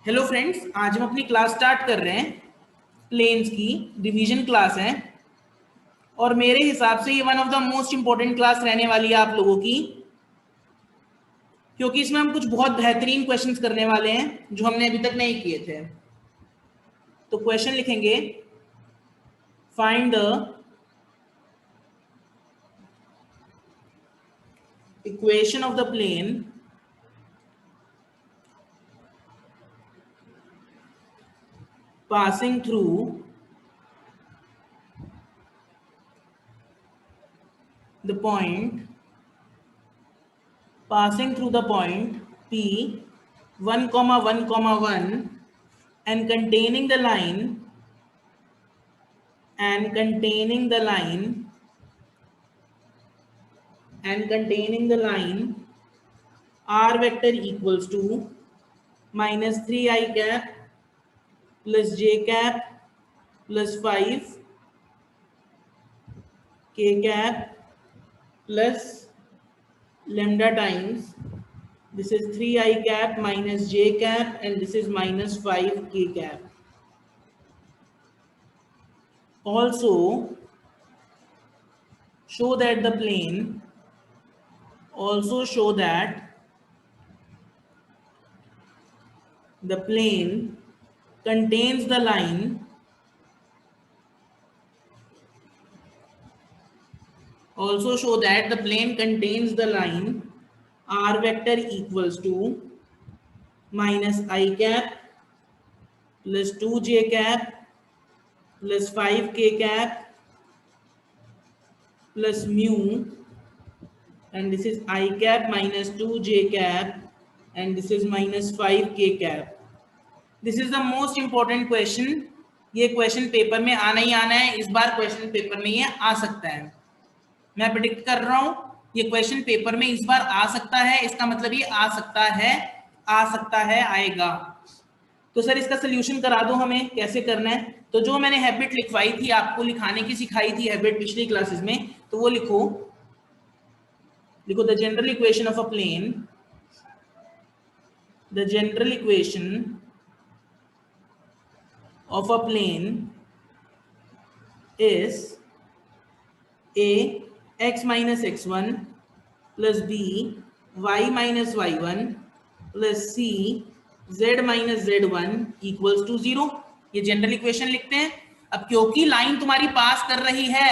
Hello friends, आज हम अपनी क्लास स्टार्ट कर रहे हैं। प्लेन्स की रिवीजन क्लास है और मेरे हिसाब से ये one of the most important class रहने वाली है आप लोगों की, क्योंकि इसमें हम कुछ बहुत बेहतरीन क्वेश्चंस करने वाले हैं जो हमने अभी तक नहीं किए थे। तो क्वेश्चन लिखेंगे, find the equation of the plane passing through the point P 1, 1, 1 and containing the line r vector equals to minus 3i cap plus j cap plus 5 k cap plus lambda times this is 3i cap minus j cap and this is minus 5 k cap. Also show that the plane contains the line r vector equals to minus I cap plus 2j cap plus 5k cap plus mu, and this is I cap minus 2j cap and this is minus 5k cap. This is the most important question. ये question paper में आना ही आना है, इस बार question paper में ये आ सकता है। मैं प्रेडिक्ट कर रहा हूं ये क्वेश्चन पेपर में इस बार आ सकता है, इसका मतलब ये आ सकता है आएगा। तो सर इसका सोल्यूशन करा दो, हमें कैसे करना है। तो जो मैंने हैबिट लिखवाई थी, आपको लिखाने की सिखाई थी हैबिट पिछली क्लासेस में, तो वो लिखो the general equation of a plane, the general equation of a plane is a x minus x1 plus b y minus y1 plus c z minus z1 equals to 0। ये general equation लिखते हैं। अब क्योंकि line तुम्हारी पास कर रही है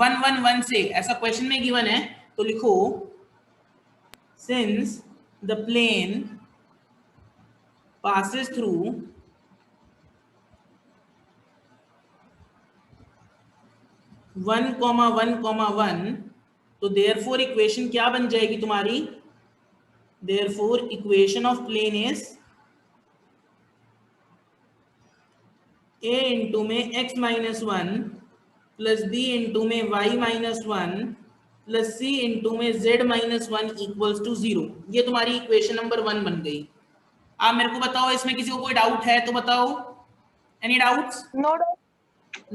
1, 1, 1 से, ऐसा क्वेश्चन में गिवन है, तो लिखो since the plane passes through 1, 1, 1, तो देयरफॉर इक्वेशन क्या बन जाएगी तुम्हारी। Therefore equation of plane is a into में x minus 1 plus b into में y minus 1 plus c into में z माइनस 1 इक्वल्स टू 0। ये तुम्हारी इक्वेशन नंबर 1 बन गई। आप मेरे को बताओ, इसमें किसी को कोई डाउट है तो बताओ। Any doubts? No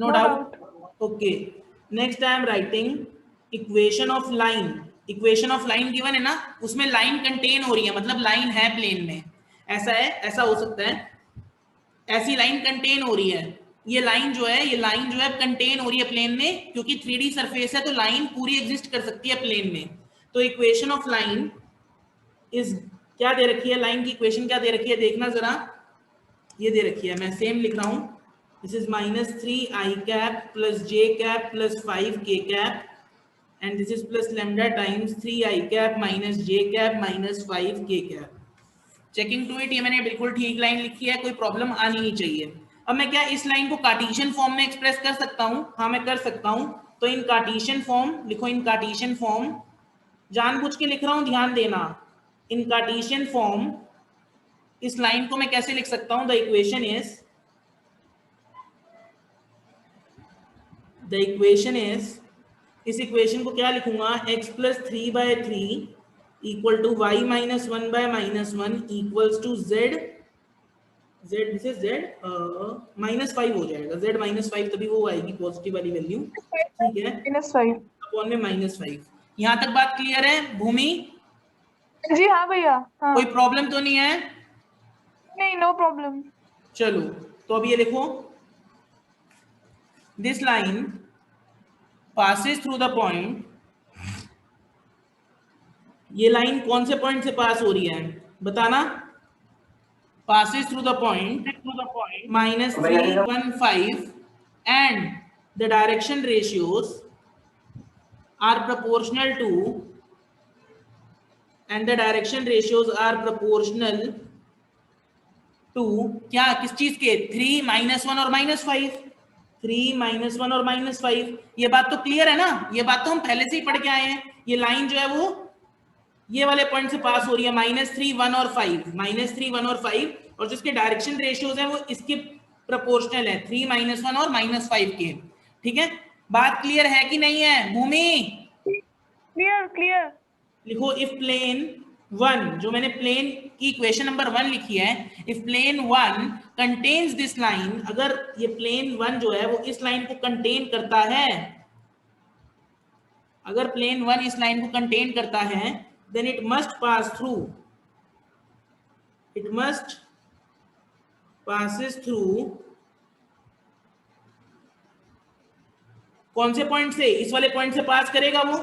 doubt. Okay, next I am writing equation of line. Equation of line given है ना, उसमें लाइन कंटेन हो रही है, मतलब लाइन है प्लेन में। ऐसा है, ऐसा हो सकता है, ऐसी लाइन कंटेन हो रही है। ये लाइन जो है कंटेन हो रही है प्लेन में, क्योंकि 3D सरफेस है तो लाइन पूरी एग्जिस्ट कर सकती है प्लेन में। तो इक्वेशन ऑफ लाइन इज क्या दे रखी है, लाइन की इक्वेशन क्या दे रखी है, देखना जरा। ये दे रखी है, मैं सेम लिख रहा हूं, this is minus 3i cap plus j cap plus 5k cap and this is plus lambda times 3i cap minus j cap minus 5k cap। Checking to it, ये मैंने बिल्कुल ठीक लाइन लिखी है, कोई प्रॉब्लम आनी नहीं चाहिए। अब मैं क्या इस लाइन को कार्टेशियन फॉर्म में एक्सप्रेस कर सकता हूं? हाँ मैं कर सकता हूं। तो इन कार्टेशियन फॉर्म लिखो, इन कार्टेशियन फॉर्म, जानबूझ के लिख रहा हूं, ध्यान देना। इन कार्टेशियन फॉर्म इस लाइन को मैं कैसे लिख सकता हूं, द इक्वेशन इज, इस इक्वेशन को क्या लिखूंगा, x plus 3/3 equal to y minus 1/-1 equals to z minus 5 हो जाएगा। z माइनस 5 तभी वो आएगी पॉजिटिव वाली वैल्यू, ठीक है, -5 अपॉन में -5। यहाँ तक बात क्लियर है भूमि? जी हाँ भैया। हाँ। कोई प्रॉब्लम तो नहीं है? नहीं, नो प्रॉब्लम। चलो तो अब ये देखो, this line passes through the point, ये लाइन कौन से पॉइंट से पास हो रही है बताना, passes through the point -315 and the direction ratios are proportional to, and the direction ratios are proportional to क्या, किस चीज के, 3 -1 और -5, 3 -1 और -5, ये बात तो क्लियर है ना, ये बात तो हम पहले से ही पढ़ के आए हैं। ये लाइन जो है वो ये वाले पॉइंट से पास हो रही है, -3, 1 और 5, -3, 1 और 5, और जिसके डायरेक्शन रेशियोज है वो इसके प्रोपोर्शनल है, 3, -1 और -5 के। ठीक है, बात क्लियर है कि नहीं है भूमि? Clear clear. लिखो इफ प्लेन 1, जो मैंने प्लेन की इक्वेशन नंबर 1 लिखी है, if plane 1 contains this line, अगर ये प्लेन 1 जो है वो इस लाइन को कंटेन करता है, अगर प्लेन 1 इस लाइन को कंटेन करता है, then it must pass through, it must passes through कौन से पॉइंट से, इस वाले पॉइंट से पास करेगा वो,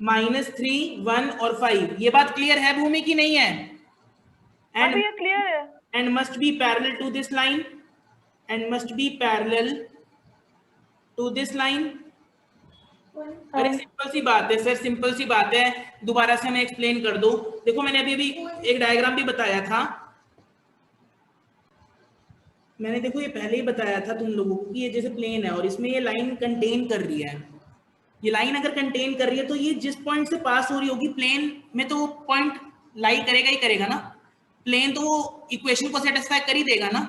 -3, 1 और 5। ये बात क्लियर है भूमि की नहीं है? एंड ये क्लियर है। And must be parallel to this line, and must be parallel to this line. अरे सिंपल सी बात है सर, सिंपल सी बात है, दोबारा से हमें एक्सप्लेन कर दो। देखो मैंने अभी एक डायग्राम भी बताया था, मैंने देखो ये पहले ही बताया था तुम लोगों को कि ये जैसे प्लेन है और इसमें ये लाइन कंटेन कर रही है, ये लाइन अगर कंटेन कर रही है तो ये जिस पॉइंट से पास हो रही होगी प्लेन में, तो वो पॉइंट लाई करेगा ही करेगा ना, प्लेन तो वो इक्वेशन को सेटिस्फाई कर ही देगा ना।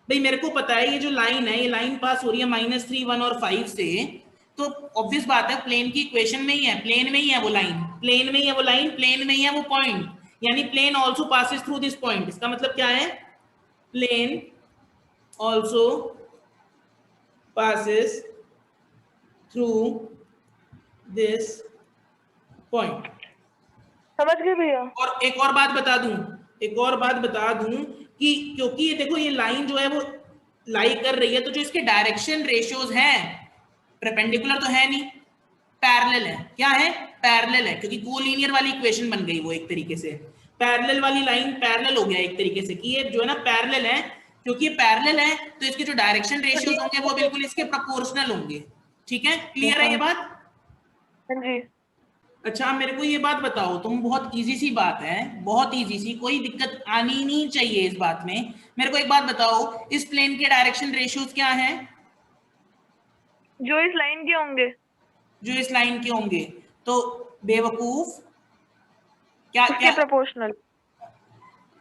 भाई मेरे को पता है ये जो लाइन है, ये लाइन पास हो रही है -3, 1 और 5 से, तो ऑब्वियस बात है प्लेन की इक्वेशन में ही है, प्लेन में ही है वो लाइन, प्लेन में ही है वो लाइन, प्लेन में ही है वो पॉइंट, यानी plane also passes through this point. इसका मतलब क्या है, plane also passes through this point. समझ गए भैया? और एक और बात बता दूं, एक और बात बता दूं कि क्योंकि ये देखो ये लाइन जो है वो लाई कर रही है, तो जो इसके डायरेक्शन रेशियोज हैं, परपेंडिकुलर तो है नहीं, पैरेलल है। क्या है, पैरेलल है, क्योंकि कोलिनियर वाली इक्वेशन बन गई वो एक तरीके से, पैरेलल वाली लाइन पैरेलल हो गया एक तरीके से कि ये जो है ना पैरेलल है, क्योंकि ये पैरेलल है तो इसके जो डायरेक्शन रेशियोज होंगे वो बिल्कुल इसके प्रोपोर्शनल होंगे। ठीक है, क्लियर है ये बात? हाँ जी। अच्छा मेरे को ये बात बताओ तुम, बहुत इजी सी बात है, बहुत इजी सी, कोई दिक्कत आनी नहीं चाहिए इस बात में। मेरे को एक बात बताओ, इस प्लेन के डायरेक्शन रेशियोज क्या हैं? जो इस लाइन के होंगे, जो इस लाइन के होंगे, तो बेवकूफ क्या क्या प्रोपोर्शनल,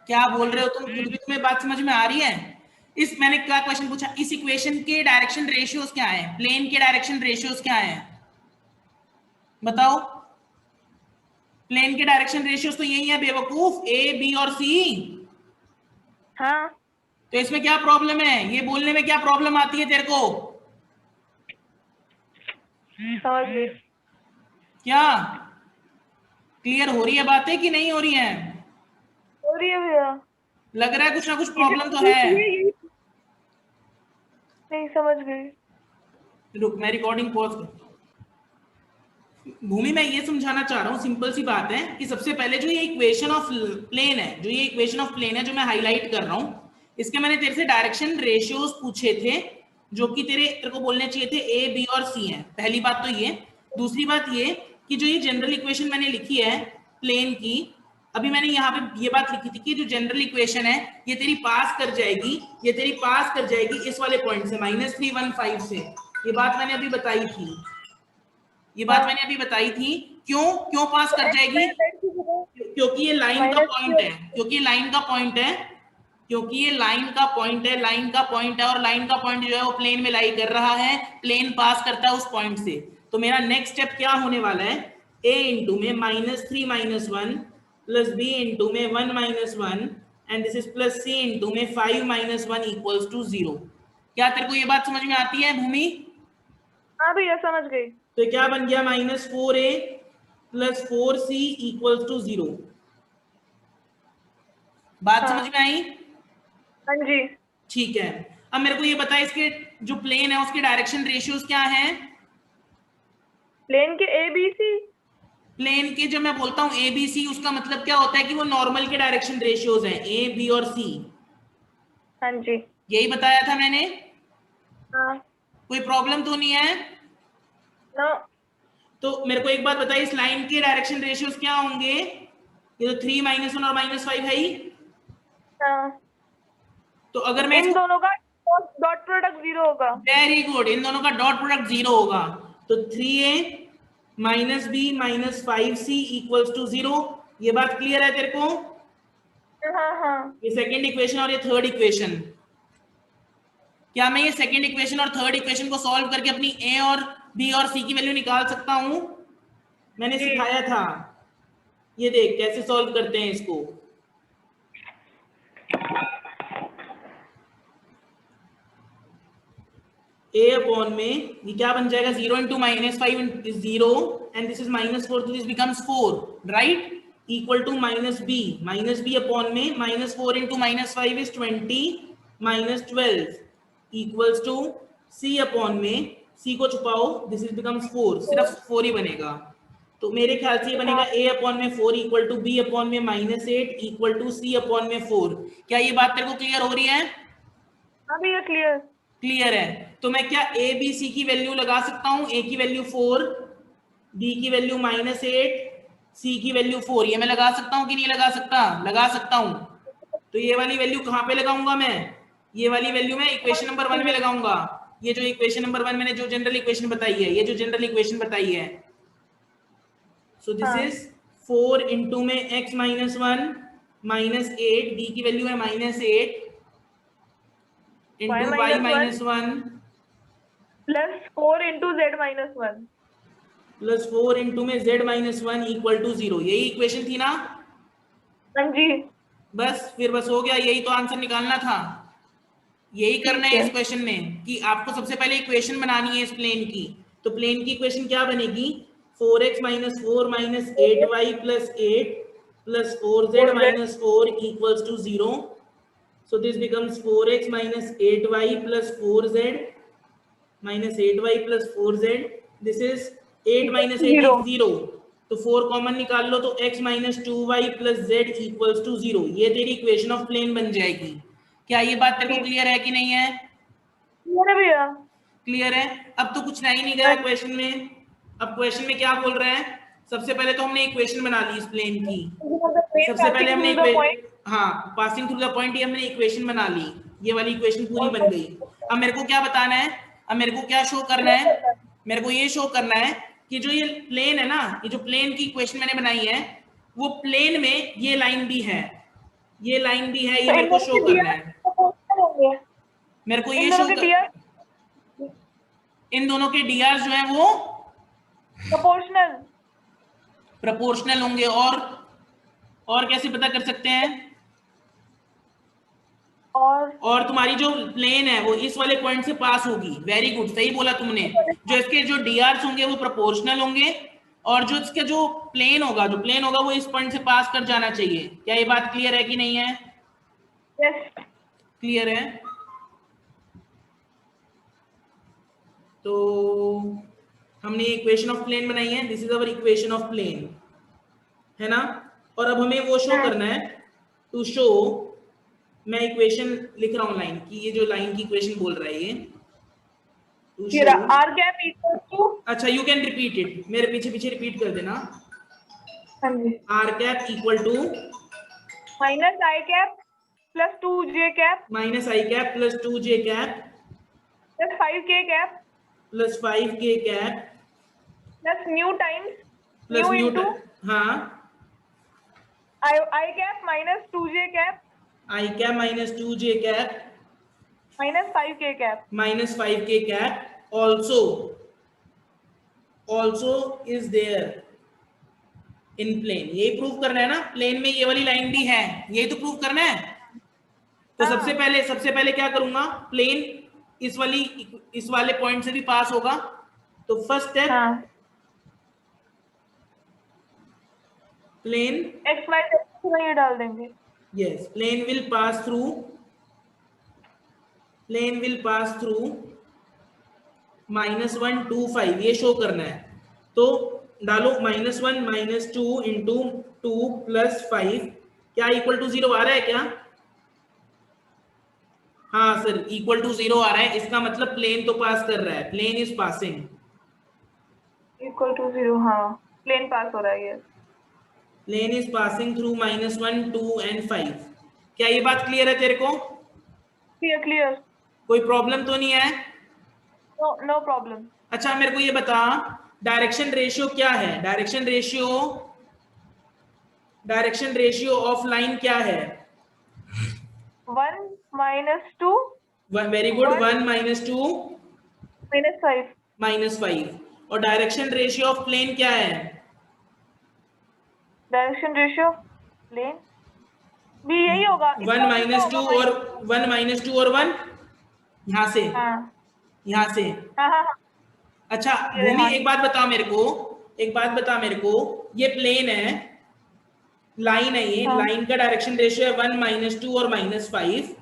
क्या बोल रहे हो तुम? खुद भी तुम्हें बात समझ में आ रही है? इस मैंने क्या क्वेश्चन पूछा, इस इक्वेशन के डायरेक्शन रेशियोज क्या है, प्लेन के डायरेक्शन रेशियोज क्या है बताओ? प्लेन के डायरेक्शन रेशियोज तो यही है बेवकूफ, ए बी और सी। हाँ, तो इसमें क्या प्रॉब्लम है, ये बोलने में क्या प्रॉब्लम आती है तेरे को? समझ गई। क्या क्लियर हो रही है बातें कि नहीं हो रही है? हो रही है भैया। लग रहा है कुछ ना कुछ प्रॉब्लम तो है। नहीं समझ गई। रुक मैं रिकॉर्डिंग पॉज कर। भूमि मैं ये समझाना चाह रहा हूँ, सिंपल सी बात है कि सबसे पहले जो ये इक्वेशन ऑफ प्लेन है, जो ये इक्वेशन ऑफ प्लेन है जो मैं हाईलाइट कर रहा हूँ, इसके मैंने तेरे से डायरेक्शन रेशियोज पूछे थे जो कि तेरे को बोलने चाहिए थे ए बी और सी हैं। पहली बात तो ये, दूसरी बात ये कि जो ये जनरल इक्वेशन मैंने लिखी है प्लेन की, अभी मैंने यहाँ पे ये बात लिखी थी कि जो जनरल इक्वेशन है ये तेरी पास कर जाएगी, ये तेरी पास कर जाएगी इस वाले पॉइंट से -315 से। ये बात मैंने अभी बताई थी, ये बात मैंने अभी बताई थी। क्यों पास कर जाएगी? क्योंकि ये लाइन का पॉइंट है, क्योंकि ये लाइन का पॉइंट है, क्योंकि ये लाइन का पॉइंट है, लाइन का पॉइंट है, और लाइन का पॉइंट जो है वो प्लेन में लाई कर रहा है, प्लेन पास करता है उस पॉइंट से। तो मेरा नेक्स्ट स्टेप क्या होने वाला है, a इंटू में -3 - 1 प्लस b इंटू में 1 - 1 and this is plus c into में 5 - 1 इक्वल्स टू 0। क्या तेरे को ये बात समझ में आती है भूमि? हाँ भैया समझ गई। तो क्या बन गया, -4a plus 4c equals to 0। बात समझ में आई? हाँ जी। ठीक है, अब मेरे को ये बताए इसके जो प्लेन है उसके डायरेक्शन रेशियोज क्या हैं? प्लेन के ए बी सी। प्लेन के जब मैं बोलता हूं ए बी सी, उसका मतलब क्या होता है कि वो नॉर्मल के डायरेक्शन रेशियोज हैं, ए बी और सी। हाँ जी। यही बताया था मैंने, हाँ। कोई प्रॉब्लम तो नहीं है? नो। तो मेरे को एक बात बताइए, इस लाइन के डायरेक्शन रेशियोज क्या होंगे? ये तो 3 -1 और -5 है ही। हाँ। तो अगर मैं इन इसको, दोनों का डॉट प्रोडक्ट 0 होगा। वेरी गुड, इन दोनों का डॉट प्रोडक्ट 0 होगा। तो 3a -b -5c equals to 0। ये बात क्लियर है तेरे को? हाँ हाँ। ये सेकेंड इक्वेशन और ये थर्ड इक्वेशन। क्या मैं ये सेकेंड इक्वेशन और थर्ड इक्वेशन को सॉल्व करके अपनी a और b और c की वैल्यू निकाल सकता हूं? मैंने जी। सिखाया था, ये देख कैसे सॉल्व करते हैं इसको। a अपॉन में ये क्या बन जाएगा, 0 into -5 is 0 and this is -4, तो this becomes 4, right? Equal to -b upon में -4 into -5 is 20 -12 equals to c upon में, c को छुपाओ, दिस इज बिकम्स 4, सिर्फ 4 ही बनेगा। तो मेरे ख्याल से ये बनेगा हाँ। a अपॉन में 4 इक्वल टू b अपॉन में -8 इक्वल टू c अपॉन में 4। क्या ये बात तेरे को क्लियर हो रही है? हाँ भैया क्लियर। क्लियर है। तो मैं क्या ए बी सी की वैल्यू लगा सकता हूं? ए की वैल्यू 4, बी की वैल्यू -8, सी की वैल्यू 4। ये मैं लगा सकता हूं कि नहीं लगा सकता? लगा सकता हूं। तो ये वाली वैल्यू कहां पे लगाऊंगा मैं? ये वाली वैल्यू मैं इक्वेशन नंबर 1 में लगाऊंगा। ये जो इक्वेशन नंबर 1 मैंने जो जनरल इक्वेशन बताई है, ये जो जनरल इक्वेशन बताई है, सो दिस हाँ। इज 4 इंटू में x -1 -8, b की वैल्यू है -8 y into y -1 -1 plus 4 into z -1। Plus 4 into में z-1 इक्वल टू 0। यही इक्वेशन थी ना? हाँ जी। बस फिर बस हो गया, यही तो आंसर निकालना था। यही करना ठीक है है। इस क्वेश्चन में कि आपको सबसे पहले इक्वेशन बनानी है इस प्लेन की। तो प्लेन की इक्वेशन क्या बनेगी? 4x - 4 - 8y + 8 प्लस 4z और z। - 4 equals to 0। So this becomes 4x - 8y + 4z -8y + 4z। This is 8 - 8 0। Is 0, तो 4 कॉमन निकाल लो, तो x - 2y + z equals to 0। ये तेरी इक्वेशन ऑफ प्लेन बन जाएगी। क्या ये बात तेरे को ठीक क्लियर है कि नहीं है? है भैया। क्लियर है। अब तो कुछ रह ही नहीं गया क्वेश्चन में। अब क्वेश्चन में क्या बोल रहे हैं? सबसे पहले तो हमने इक्वेशन बना ली इस प्लेन की। सबसे पहले हमने हाँ, पासिंग थ्रू द पॉइंट, ये हमने इक्वेशन बना ली, ये वाली इक्वेशन पूरी बन गई। अब मेरे को क्या बताना है? अब मेरे को क्या शो करना है? मेरे को ये शो करना है कि जो ये प्लेन है ना, ये जो प्लेन की इक्वेशन मैंने बनाई है, वो प्लेन में ये लाइन भी है, ये लाइन भी है, ये तो मेरे इन को दोनों शो के करना डीआर है। होंगे। मेरे को इन ये दोनों शो के कर, डीआर इन दोनों के डीआर जो है वो प्रोपोर्शनल। प्रोपोर्शनल होंगे। और कैसे पता कर सकते हैं? और और तुम्हारी जो प्लेन है वो इस वाले पॉइंट से पास होगी। वेरी गुड, सही बोला तुमने। जो इसके जो डीआर होंगे वो प्रोपोर्शनल होंगे, और जो इसका जो प्लेन होगा वो इस पॉइंट से पास कर जाना चाहिए। क्या ये बात क्लियर है कि नहीं है? यस। क्लियर है। तो हमने इक्वेशन ऑफ प्लेन बनाई है, this is our equation of plane, है ना? और अब हमें वो शो करना है, टू शो, मैं इक्वेशन लिख रहा हूं लाइन की, ये जो लाइन की इक्वेशन बोल रहा है ये, to show. R cap equal to. अच्छा, यू कैन रिपीट इट, मेरे पीछे पीछे रिपीट कर देना। हाँ जी। R cap equal to minus I cap plus 2j cap -i cap plus 2j cap plus 5k cap plus 5k cap plus new times plus new new, into हाँ, I cap minus 2j cap i cap minus 2j cap minus 5k cap. Minus 5k cap also is there in plane. यही prove करना है ना, plane में ये वाली line भी है, यही तो प्रूव करना है। तो हाँ। सबसे पहले क्या करूंगा? प्लेन इस वाले पॉइंट से भी पास होगा, तो फर्स्ट स्टेप, हाँ। प्लेन, x y z ये डाल देंगे। Yes, plane will pass through plane will pass through -1 2 5, ये शो करना है। तो डालो -1 -2 इंटू 2 + 5, क्या इक्वल टू 0 आ रहा है क्या? हाँ सर, इक्वल टू 0 आ रहा है। इसका मतलब प्लेन तो पास कर रहा है, plane is passing. Equal to 0, हाँ प्लेन पास हो रहा है, yes. Plane is passing through -1 2 and 5। क्या ये बात क्लियर है तेरे को? Clear clear. कोई प्रॉब्लम तो नहीं है? No no problem. अच्छा मेरे को ये बता, डायरेक्शन रेशियो क्या है? डायरेक्शन रेशियो ऑफ लाइन क्या है? 1 -2 वेरी गुड, 1 1 -2 -5 -5। और डायरेक्शन रेशियो ऑफ प्लेन क्या है? डायरेक्शन रेशियो प्लेन भी यही होगा, 1 इसका उल्टा होगा -2 और 1 -2 और 1 यहां से, हाँ यहां से। हाँ हाँ हाँ, अच्छा ये भूमि, हाँ एक बात बता मेरे को, एक बात बता मेरे को, ये प्लेन है, लाइन है, ये हाँ लाइन का डायरेक्शन रेशियो है 1 -2 और -5,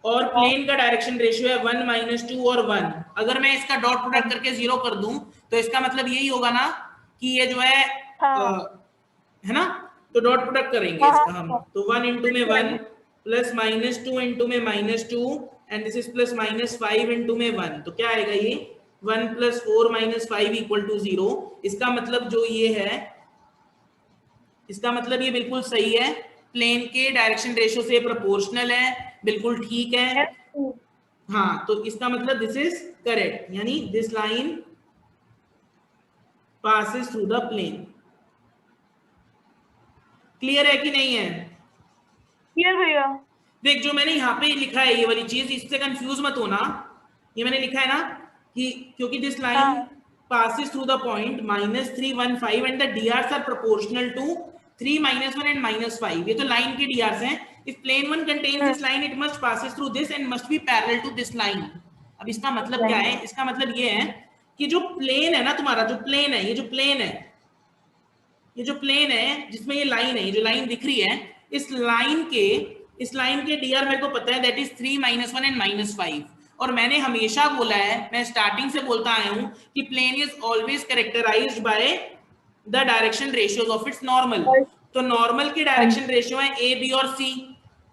और हाँ प्लेन का डायरेक्शन रेशियो है 1 -2 और 1। अगर मैं इसका डॉट प्रोडक्ट करके 0 कर दूं तो इसका मतलब यही होगा ना कि ये जो है ना? तो डॉट प्रोडक्ट करेंगे हाँ हाँ इसका हम, हाँ, तो 1 इंटू में हाँ 1 जी। प्लस -2 इंटू में -2 and this is plus -5 into में 1। तो क्या आएगा ये 1 + 4 - 5 = 0। इसका मतलब जो ये है, इसका मतलब ये बिल्कुल सही है, प्लेन के डायरेक्शन रेशियो से प्रोपोर्शनल है, बिल्कुल ठीक है। Yes, हाँ, तो इसका मतलब दिस इज करेक्ट, यानी this line passes through the plane. Clear है कि नहीं है? क्लियर भैया। देख जो मैंने यहाँ पे लिखा है ये वाली चीज, इससे कंफ्यूज मत होना। ये मैंने लिखा है ना कि क्योंकि दिस लाइन हाँ passes through the point -3 1 5 and the DRs are proportional to 3 -1 and -5। ये तो लाइन के DRs हैं। if plane 1 contains this line it must passes through this and must be parallel to this line। अब इसका मतलब क्या है? इसका मतलब ये है कि जो प्लेन है ना तुम्हारा, जो प्लेन है, ये जो प्लेन है, ये जो प्लेन है जिसमें ये लाइन है, ये जो लाइन दिख रही है, इस लाइन के डीआर मेरे को पता है, दैट इज 3 -1 एंड -5। और मैंने हमेशा बोला है, मैं स्टार्टिंग से बोलता आया हूं कि plane is always characterized by the direction ratios of its normal. तो नॉर्मल के डायरेक्शन रेशियो है ए बी और सी।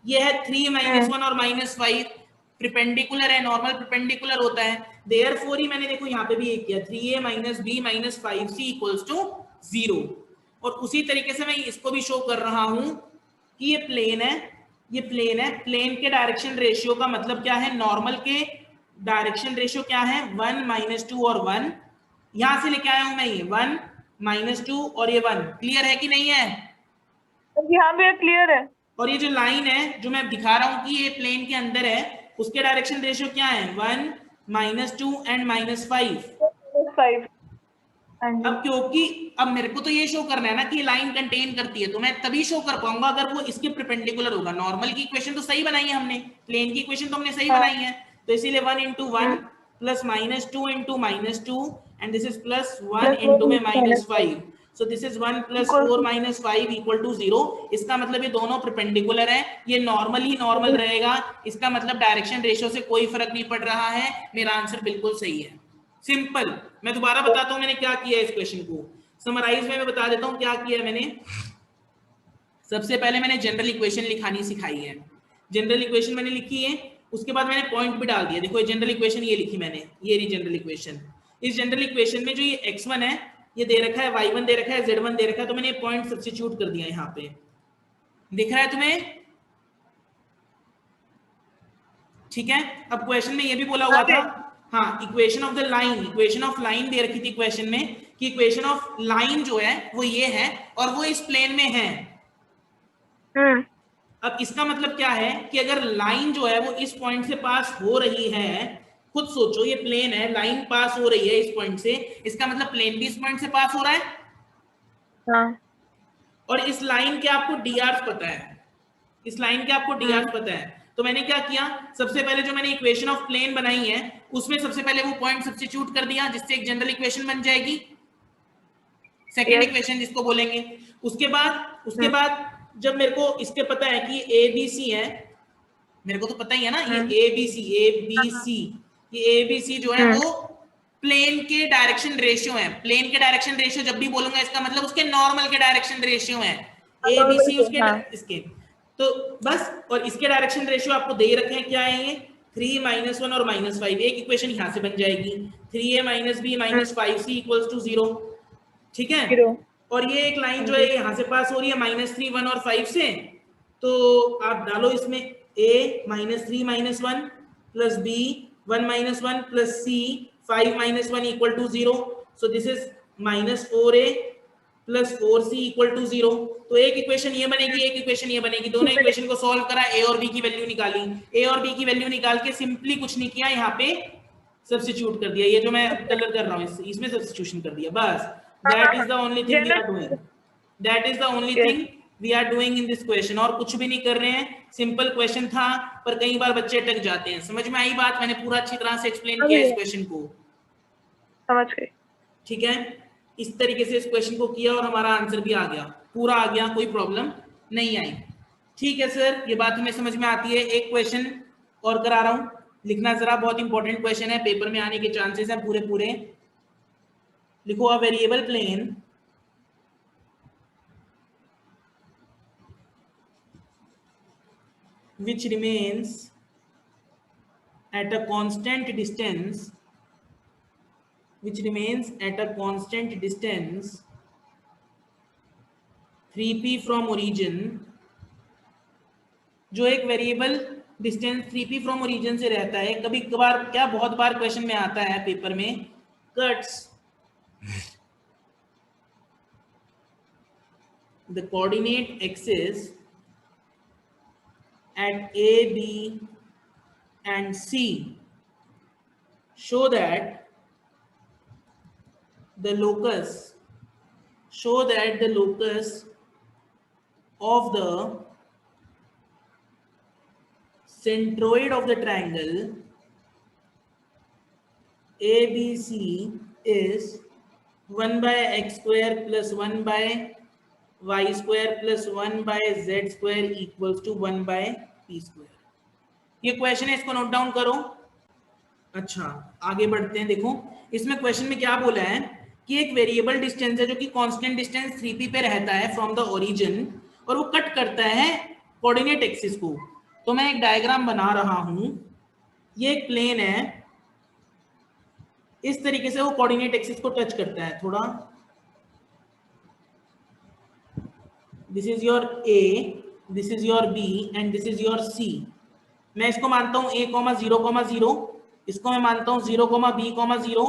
ये है 3 -1 और -5, प्रिपेंडिकुलर है, नॉर्मल प्रिपेंडिकुलर होता है। देयरफॉर ही मैंने देखो यहाँ पे भी एक किया 3a - b - 5c = 0। और उसी तरीके से मैं इसको भी शो कर रहा हूं कि ये प्लेन है, ये प्लेन है, प्लेन के डायरेक्शन रेशियो का मतलब क्या है? नॉर्मल के डायरेक्शन रेशियो क्या है? 1 -2 और 1। यहां से लेके आया हूं मैं ये 1 -2 और ये 1। क्लियर है कि नहीं है? यहाँ भैया क्लियर है। और ये जो लाइन है जो मैं दिखा रहा हूं कि ये प्लेन के अंदर है, उसके डायरेक्शन रेशियो क्या है? 1 -2 एंड -5। 5, हाँ जी। अब क्योंकि अब मेरे को तो ये शो करना है ना कि लाइन कंटेन करती है, तो मैं तभी शो कर पाऊंगा अगर वो इसके परपेंडिकुलर होगा। नॉर्मल की इक्वेशन तो सही बनाई है हमने, प्लेन की इक्वेशन तो हमने सही हाँ बनाई है, तो इसीलिए 1 × 1 plus -2 × -2 and this is plus 1 × में -5। So this is 1 + 4 - 5 = 0। इसका मतलब ये दोनों परपेंडिकुलर है, ये नॉर्मल ही नॉर्मल रहेगा। इसका मतलब डायरेक्शन रेशियो से कोई फर्क नहीं पड़ रहा है। मेरा आंसर बिल्कुल सही है। सिंपल। मैं दोबारा बताता हूं मैंने क्या किया इस क्वेश्चन को, समराइज में मैं बता देता हूं क्या किया है मैंने। सबसे पहले मैंने जनरल इक्वेशन लिखानी सिखाई है, जनरल इक्वेशन मैंने लिखी है, उसके बाद मैंने पॉइंट भी डाल दिया। देखो ये जनरल इक्वेशन ये लिखी मैंने, ये रही जनरल इक्वेशन। इस जनरल इक्वेशन में जो ये x1 है ये दे रखा है, y1 दे रखा है, z1 दे रखा है, तो मैंने पॉइंट सब्स्टिट्यूट कर दिया यहाँ पे। दिख रहा है तुम्हें? ठीक है। अब क्वेश्चन में ये भी बोला हुआ था, हाँ, equation of the line, equation of line दे रखी थी क्वेश्चन में कि इक्वेशन ऑफ लाइन जो है वो ये है और वो इस प्लेन में है। अब इसका मतलब क्या है कि अगर लाइन जो है वो इस पॉइंट से पास हो रही है, खुद सोचो ये प्लेन है, लाइन पास हो रही है इस पॉइंट से, इसका मतलब प्लेन भी इस पॉइंट से पास हो रहा है। हाँ और इस लाइन के आपको डीआर पता है, इस लाइन के आपको डीआर पता है। तो मैंने क्या किया, सबसे पहले जो मैंने इक्वेशन ऑफ प्लेन बनाई है उसमें सबसे पहले वो पॉइंट सब्स्टिट्यूट कर दिया, जिससे एक जनरल इक्वेशन बन जाएगी, सेकेंड इक्वेशन जिसको बोलेंगे। उसके बाद जब मेरे को इसके पता है कि ए बी सी है, मेरे को तो पता ही है ना, ये ABC ये ABC जो है वो प्लेन के डायरेक्शन रेशियो है। प्लेन के डायरेक्शन रेशियो जब भी बोलूंगा इसका मतलब उसके नॉर्मल के डायरेक्शन रेशियो है, ABC उसके इसके। तो बस, और इसके डायरेक्शन रेशियो आपको दे रखे हैं, क्या है ये 3 -1 और -5। एक इक्वेशन यहाँ से बन जाएगी 3a - b - 5c = 0। ठीक है, और ये एक लाइन जो है यहाँ से पास हो रही है -3, 1 और 5 से, तो आप डालो इसमें a -3 - 1 plus b 1 - 1 plus c 5 - 1 = 0। So this is -4a plus 4c = 0। तो एक इक्वेशन ये बनेगी, एक इक्वेशन ये बनेगी। दोनों इक्वेशन को सॉल्व करा, a और b की वैल्यू निकाली, a और b की वैल्यू निकाल के सिंपली कुछ नहीं किया, यहाँ पे सब्स्टिट्यूट कर दिया। ये जो मैं कलर कर रहा हूँ इसमें सब्स्टिट्यूशन कर दिया, बस। That is the only thing we are doing, that is the only thing we are doing in this question. और कुछ भी नहीं कर रहे हैं, सिंपल क्वेश्चन था, पर कई बार बच्चे अटक जाते हैं। समझ में आई बात? मैंने पूरा अच्छी तरह से एक्सप्लेन किया इस क्वेश्चन को, समझ गए? ठीक है, इस तरीके से इस क्वेश्चन को किया और हमारा आंसर भी आ गया, पूरा आ गया, कोई प्रॉब्लम नहीं आई। ठीक है सर, ये बात हमें समझ में आती है। एक क्वेश्चन और करा रहा हूं, लिखना जरा, बहुत इंपॉर्टेंट क्वेश्चन है, पेपर में आने के चांसेस हैं पूरे पूरे। लिखो, a variable plane which remains at a constant distance, which remains at a constant distance 3p from origin, जो एक variable distance 3p from origin से रहता है। कभी कभार क्या, बहुत बार क्वेश्चन में आता है पेपर में, cuts the coordinate axis at a, b and c show that the locus of the centroid of the triangle ABC is 1 by x square plus 1 by y square plus 1 by z square equals to 1 by p square। ये question है, इसको note down करो। अच्छा, आगे बढ़ते हैं। देखो इसमें क्वेश्चन में क्या बोला है कि एक वेरिएबल डिस्टेंस है जो कि कांस्टेंट डिस्टेंस 3p पे रहता है फ्रॉम द ओरिजिन, और वो कट करता है कोऑर्डिनेट एक्सिस को। तो मैं एक डायग्राम बना रहा हूं, ये एक प्लेन है, इस तरीके से वो कोऑर्डिनेट एक्सिस को टच करता है थोड़ा। This is your a, this is your b and this is your c। मैं इसको मानता हूं a, 0, 0, इसको मैं मानता हूं 0, b, 0,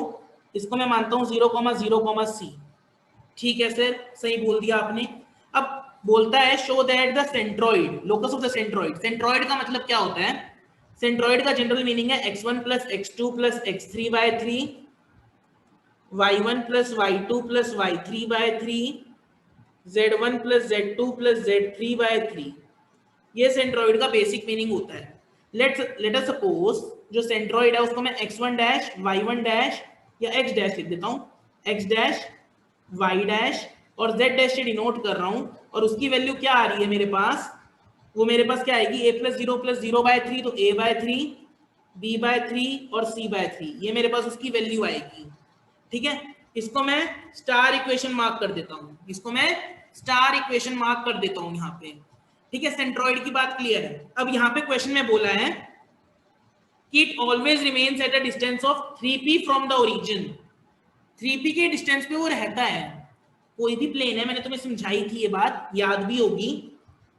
इसको मैं मानता हूं 0, 0, c। ठीक है सर, सही बोल दिया आपने। अब बोलता है show that the centroid, locus of the centroid. Centroid का मतलब क्या होता है? सेंट्रोइड का जनरल मीनिंग है x1 + x2 + x3/3, y1 + y2 + y3/3, z1 + z2 + z3/3। ये सेंट्रोइड का बेसिक मीनिंग होता है। लेट अस सपोज जो सेंट्रोइड है उसको मैं x1 डैश, y1 डैश या x डैश लिख देता हूं, x डैश, y डैश और z डैश से डिनोट कर रहा हूं, और उसकी वैल्यू क्या आ रही है मेरे पास? वो मेरे पास क्या आएगी? a + 0 + 0/3, तो a/3, b/3 और c/3, ये मेरे पास उसकी वैल्यू आएगी। ठीक है, इसको मैं स्टार इक्वेशन मार्क कर देता हूं, इसको मैं स्टार इक्वेशन मार्क कर देता हूं यहाँ पे। ठीक है, सेंट्रोइड की बात क्लियर है। अब यहाँ पे क्वेश्चन में बोला है कि it always remains at a distance of 3p from the origin. 3p के डिस्टेंस पे वो रहता है। कोई भी प्लेन है, मैंने तुम्हें समझाई थी ये बात, याद भी होगी।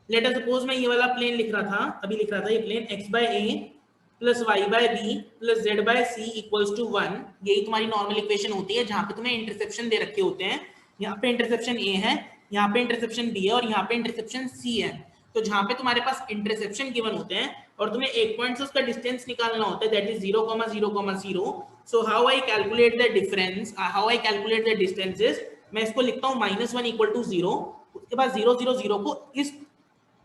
लेट अस सपोज मैं ये वाला प्लेन लिख रहा था, अभी लिख रहा था, ये plane x/a plus y/b plus z/c equals to 1। यही तुम्हारी नॉर्मल इक्वेशन होती है, जहां पे तुम्हें इंटरसेप्शन दे रखे होते हैं। यहाँ पे इंटरसेप्शन a है, यहाँ पे इंटरसेप्शन b है और यहाँ पे इंटरसेप्शन c है। तो जहां पे तुम्हारे पास इंटरसेप्शन गिवन होते हैं और तुम्हें एक पॉइंट से उसका डिस्टेंस निकालना होता है, that is 0, 0, 0। So how I calculate the difference, how I calculate the distances, मैं इसको लिखता हूँ -1 = 0, उसके बाद 0, 0, 0 को इस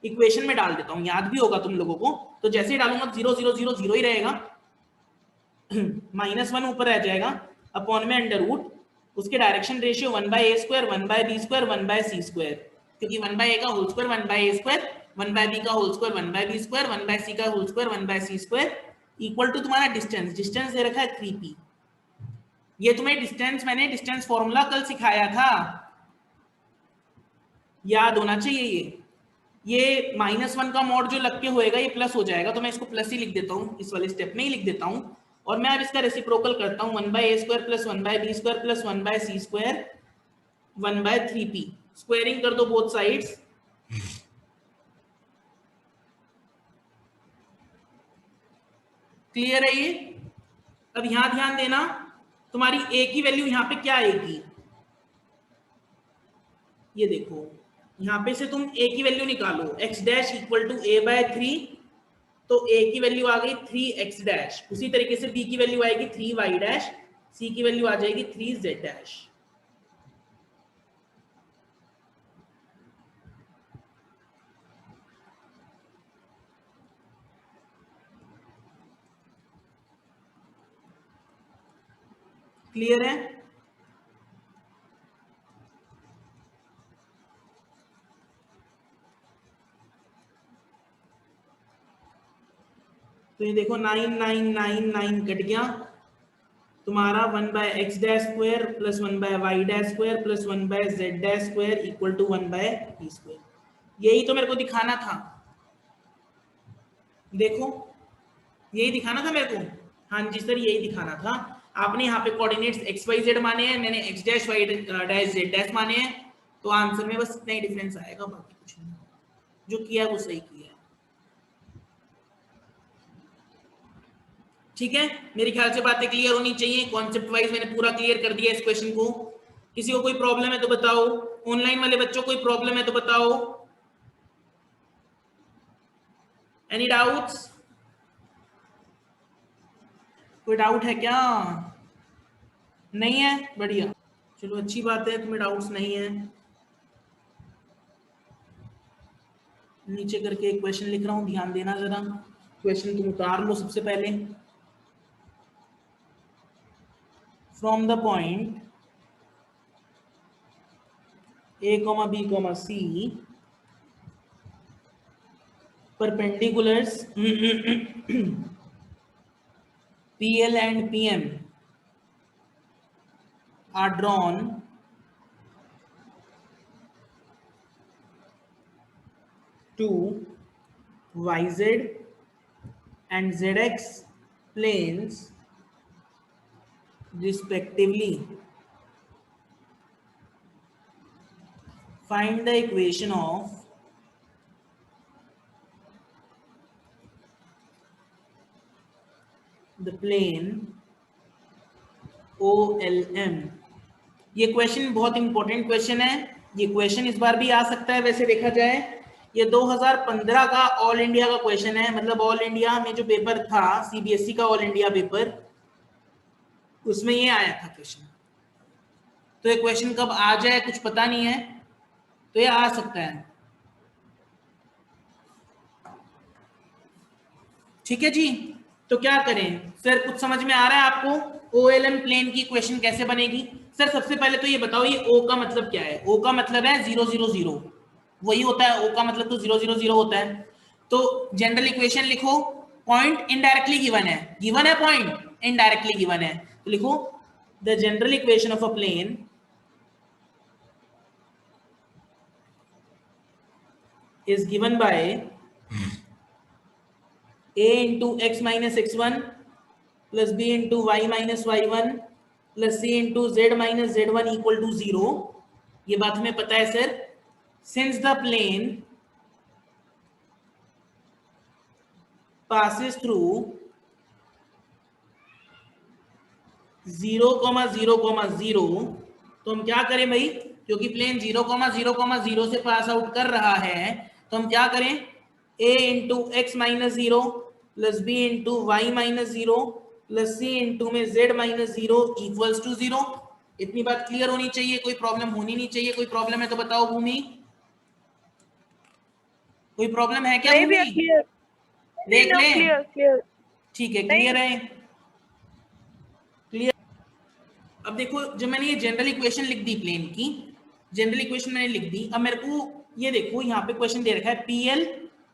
इक्वेशन में डाल देता हूं, याद भी होगा तुम लोगों को। तो जैसे ही डालूंगा 0, 0, 0, 0 ही रहेगा, -1 ऊपर रह जाएगा, अपॉन में अंडर रूट उसके direction ratio 1/a², 1/b², 1/c², क्योंकि 1/a का whole square 1/a², 1 by B का whole square 1 by B square 1 by C का whole square 1 by C square equal to तुम्हारा डिस्टेंस, डिस्टेंस दे रखा है 3p। ये तुम्हें डिस्टेंस, मैंने डिस्टेंस फॉर्मूला कल सिखाया था, याद होना चाहिए। ये -1 का मॉड जो लग के होएगा ये प्लस हो जाएगा, तो मैं इसको प्लस ही लिख देता हूँ, इस वाले स्टेप में ही लिख देता हूँ। और मैं अब इसका रेसिप्रोकल करता हूँ 1 by A square plus 1 by B square plus 1 by C square 1 by 3p। Squaring कर दो बोथ साइड्स। क्लियर है ये? अब यहां ध्यान देना, तुम्हारी a की वैल्यू यहाँ पे क्या आएगी, ये देखो यहाँ पे से तुम a की वैल्यू निकालो, x dash equal to a by 3, तो a की वैल्यू आ गई 3x डैश। उसी तरीके से b की वैल्यू आएगी 3y डैश, c की वैल्यू आ जाएगी 3z डैश। क्लियर है? तो ये देखो 9 9 9 9 कट गया, तुम्हारा 1 by x dash square plus 1 by y dash square plus 1 by z dash square equal to 1 by B square. यही तो मेरे को दिखाना था, देखो यही दिखाना था मेरे को। हाँ जी सर, यही दिखाना था। आपने यहाँ पे कोऑर्डिनेट्स एक्स वाई जेड माने हैं, मैंने x dash y dash z dash माने हैं, तो आंसर में बस इतना ही डिफरेंस आएगा, बाकी कुछ नहीं। जो किया है वो सही किया है। ठीक है, मेरे ख्याल से बातें क्लियर होनी चाहिए। कॉन्सेप्ट वाइज मैंने पूरा क्लियर कर दिया इस क्वेश्चन को। किसी को कोई प्रॉब्लम है तो बताओ, ऑनलाइन वाले बच्चों को कोई प्रॉब्लम है तो बताओ। Any doubts? कोई डाउट है क्या? नहीं है? बढ़िया, चलो अच्छी बात है, तुम्हें डाउट्स नहीं है। नीचे करके एक क्वेश्चन लिख रहा हूं, ध्यान देना जरा। क्वेश्चन तुम उतार लो सबसे पहले। From the point a, b, c perpendiculars PL and PM are drawn to YZ and ZX planes respectively. Find the equation of the plane OLM। ये क्वेश्चन बहुत इंपॉर्टेंट क्वेश्चन है। ये क्वेश्चन इस बार भी आ सकता है, वैसे देखा जाए ये 2015 का ऑल इंडिया का क्वेश्चन है। मतलब ऑल इंडिया में जो पेपर था, सीबीएसई का ऑल इंडिया पेपर, उसमें ये आया था क्वेश्चन। तो ये क्वेश्चन कब आ जाए कुछ पता नहीं है, तो ये आ सकता है। ठीक है जी, तो क्या करें सर, कुछ समझ में आ रहा है आपको? OLM प्लेन की क्वेश्चन कैसे बनेगी? सर सबसे पहले तो ये बताओ, ये O का मतलब क्या है? O का मतलब है 0 0 0, वही होता है। O का मतलब तो 0 0 0 होता है। तो जनरल इक्वेशन लिखो, पॉइंट इनडायरेक्टली गिवन है पॉइंट इनडायरेक्टली गिवन है, तो लिखो the general equation of a plane is given by a into x minus x1 plus b into y minus y1 plus c into z minus z1 equal to 0। ये बात हमें पता है sir. Since the plane passes through 0, 0, 0, तो हम क्या करें भाई, क्योंकि प्लेन 0, 0, 0 से पास आउट कर रहा है, तो हम क्या करें, a into x minus 0 plus b into y minus 0 plus c into में z माइनस 0 इक्वल्स टू 0। इतनी बात क्लियर होनी चाहिए, कोई प्रॉब्लम होनी नहीं चाहिए। कोई प्रॉब्लम है तो बताओ भूमि, कोई प्रॉब्लम है क्या भूमि? देख लें। क्लियर। ठीक है, क्लियर है, क्लियर। अब देखो, जब मैंने ये जनरल इक्वेशन लिख दी प्लेन की, जनरल इक्वेशन मैंने लिख दी, अब मेरे को ये देखो यहाँ पे क्वेश्चन दे रखा है PL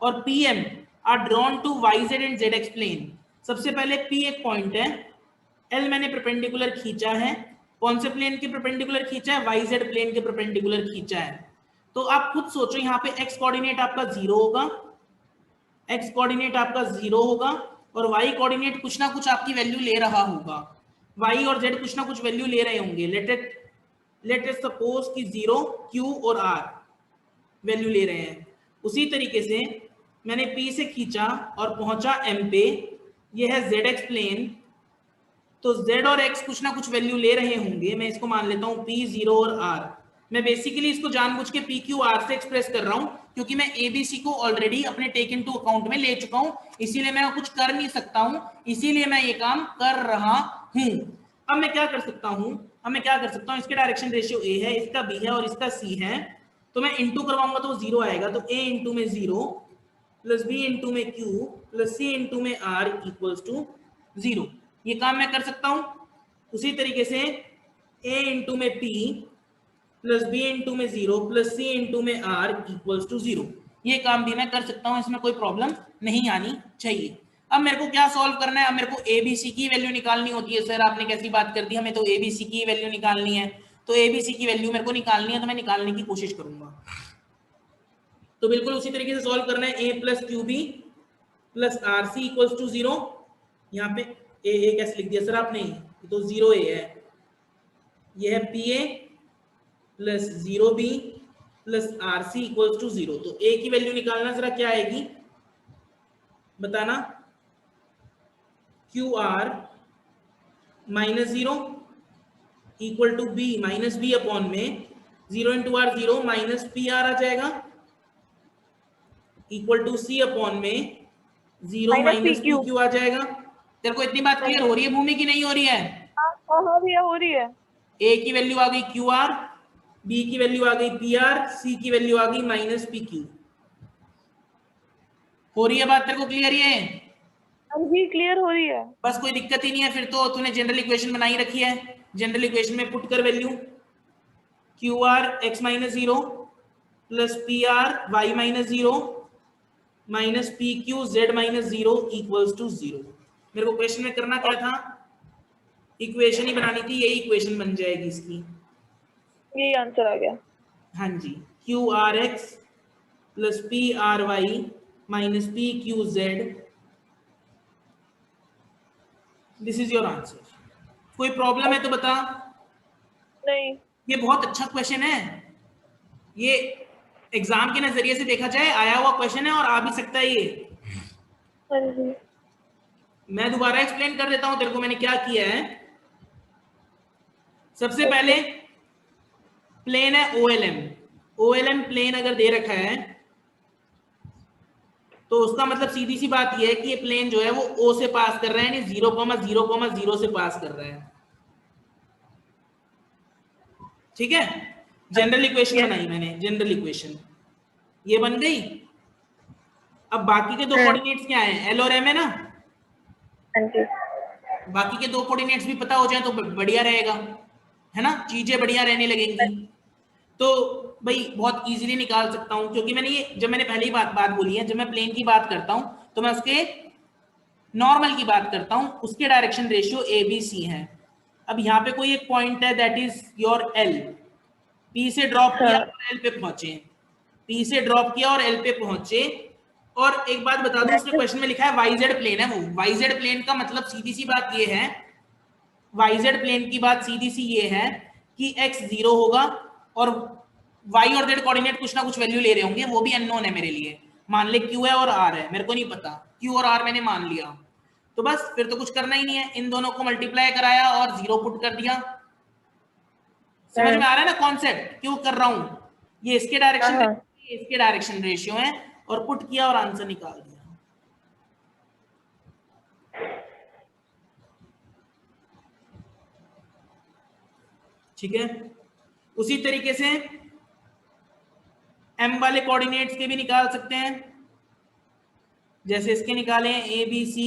और PM are drawn to y z and z x plane. सबसे पहले P एक पॉइंट है, L मैंने परपेंडिकुलर खींचा है, कौन से प्लेन के परपेंडिकुलर खींचा है, वाई जेड प्लेन के परपेंडिकुलर खींचा है। तो आप खुद सोचो यहाँ पे x कोऑर्डिनेट आपका 0 होगा, x कोऑर्डिनेट आपका 0 होगा और y कोऑर्डिनेट कुछ ना कुछ आपकी वैल्यू ले रहा होगा, y और z कुछ ना कुछ वैल्यू ले रहे होंगे। लेट अस सपोज कि 0, q और r वैल्यू ले रहे हैं। उसी तरीके से मैंने P से खींचा और पहुंचा M पे, ये है ZX प्लेन, तो Z और X कुछ ना कुछ वैल्यू ले रहे होंगे। मैं इसको मान लेता हूँ P, 0 और R। मैं बेसिकली इसको जानबूझ के PQR से एक्सप्रेस कर रहा हूँ क्योंकि मैं ABC को ऑलरेडी अपने टेक इन टू अकाउंट में ले चुका हूँ, इसीलिए मैं कुछ कर नहीं सकता हूँ, इसीलिए मैं ये काम कर रहा हूँ। अब मैं क्या कर सकता हूँ, इसके डायरेक्शन रेशियो A है, इसका B है और इसका C है, तो मैं इंटू करवाऊंगा तो 0 आएगा। तो A इंटू में 0 प्लस B इंटू में Q प्लस C इंटू में R इक्वल्स टू 0। ये काम मैं कर सकता हूं। उसी तरीके से A इंटू में P प्लस B इंटू में 0 प्लस C इंटू में R इक्वल्स टू 0। ये काम भी मैं कर सकता हूं, इसमें कोई प्रॉब्लम नहीं आनी चाहिए। अब मेरे को क्या सॉल्व करना है, अब मेरे को ABC की वैल्यू निकालनी होती है। सर आपने कैसी बात कर दी, हमें तो ABC की वैल्यू निकालनी है, तो ABC की वैल्यू मेरे को निकालनी है, तो मैं निकालने की कोशिश करूंगा। तो बिल्कुल उसी तरीके से सॉल्व करना है। A plus QB plus RC equals to 0। यहाँ पे ए कैसे लिख दिया सर आपने, तो 0A है, यह है PA plus 0B plus RC equals to 0। तो A की वैल्यू निकालना, जरा क्या आएगी बताना, QR minus 0 equal to B minus B upon में 0 इंटू R 0 माइनस PR आ जाएगा इक्वल टू C अपॉन में 0 माइनस PQ आ जाएगा। तेरे को इतनी बात क्लियर हो रही है भूमि की नहीं हो रही है? हाँ भैया हो रही है। A की वैल्यू आ गई QR, B की वैल्यू आ गई PR, C की वैल्यू आ गई माइनस PQ। हो रही है बात तेरे को क्लियर? ये जी क्लियर हो रही है, बस कोई दिक्कत ही नहीं है। फिर तो तूने जनरल इक्वेशन बनाई रखी है, जनरल इक्वेशन में पुट कर value QR x minus 0 plus PR y minus 0 minus PQ z minus 0 equals to 0। मेरे को क्वेश्चन में करना क्या था, इक्वेशन ही बनानी थी, यही इक्वेशन बन जाएगी इसकी, यही आंसर आ गया। हाँ जी, QRX plus PRY minus PQZ, this is your answer. कोई प्रॉब्लम है तो बता। नहीं, ये बहुत अच्छा क्वेश्चन है, ये एग्जाम के नजरिए से देखा जाए आया हुआ क्वेश्चन है और आ भी सकता है ये। हाँ जी, मैं दोबारा एक्सप्लेन कर देता हूं तेरे को मैंने क्या किया है। सबसे पहले प्लेन है OLM प्लेन अगर दे रखा है तो उसका मतलब सीधी सी बात यह है कि ये प्लेन जो है वो O से पास कर रहा है, यानी 0,0,0 से पास कर रहा है। ठीक है, जनरल इक्वेशन बनाई मैंने, जनरल इक्वेशन ये बन गई। अब बाकी के दो कोऑर्डिनेट्स क्या हैं, L और M है ना, हाँ जी, बाकी के दो कोऑर्डिनेट्स भी पता हो जाए तो बढ़िया रहेगा, है ना, चीजें बढ़िया रहने लगेंगी। तो भाई बहुत इजीली निकाल सकता हूं, क्योंकि मैंने ये जब मैंने पहली बात बोली है, जब मैं प्लेन की बात करता हूं तो मैं उसके नॉर्मल की बात करता हूं, उसके डायरेक्शन रेशियो ABC है। अब यहाँ पे कोई एक पॉइंट है that is your L, P से ड्रॉप किया और L पे पहुंचे, P से ड्रॉप किया और L पे पहुंचे। और एक बात बता दूं, उसके क्वेश्चन में लिखा है YZ प्लेन है, वो YZ प्लेन का मतलब सीधी सी बात ये है, YZ प्लेन की बात सीधी सी ये है कि x 0 होगा और y और z कोऑर्डिनेट कुछ ना कुछ वैल्यू ले रहे होंगे, वो भी अननोन है मेरे लिए। मान ले q है और r है, मेरे को नहीं पता, q और r मैंने मान लिया, तो बस फिर तो कुछ करना ही नहीं है, इन दोनों को मल्टीप्लाई कराया और 0 पुट कर दिया। समझ में आ रहा है ना कॉन्सेप्ट क्यों कर रहा हूं? ये इसके डायरेक्शन रेशियो है और पुट किया और आंसर निकाल दिया। ठीक है, उसी तरीके से m वाले कोऑर्डिनेट्स के भी निकाल सकते हैं, जैसे इसके निकाले ABC,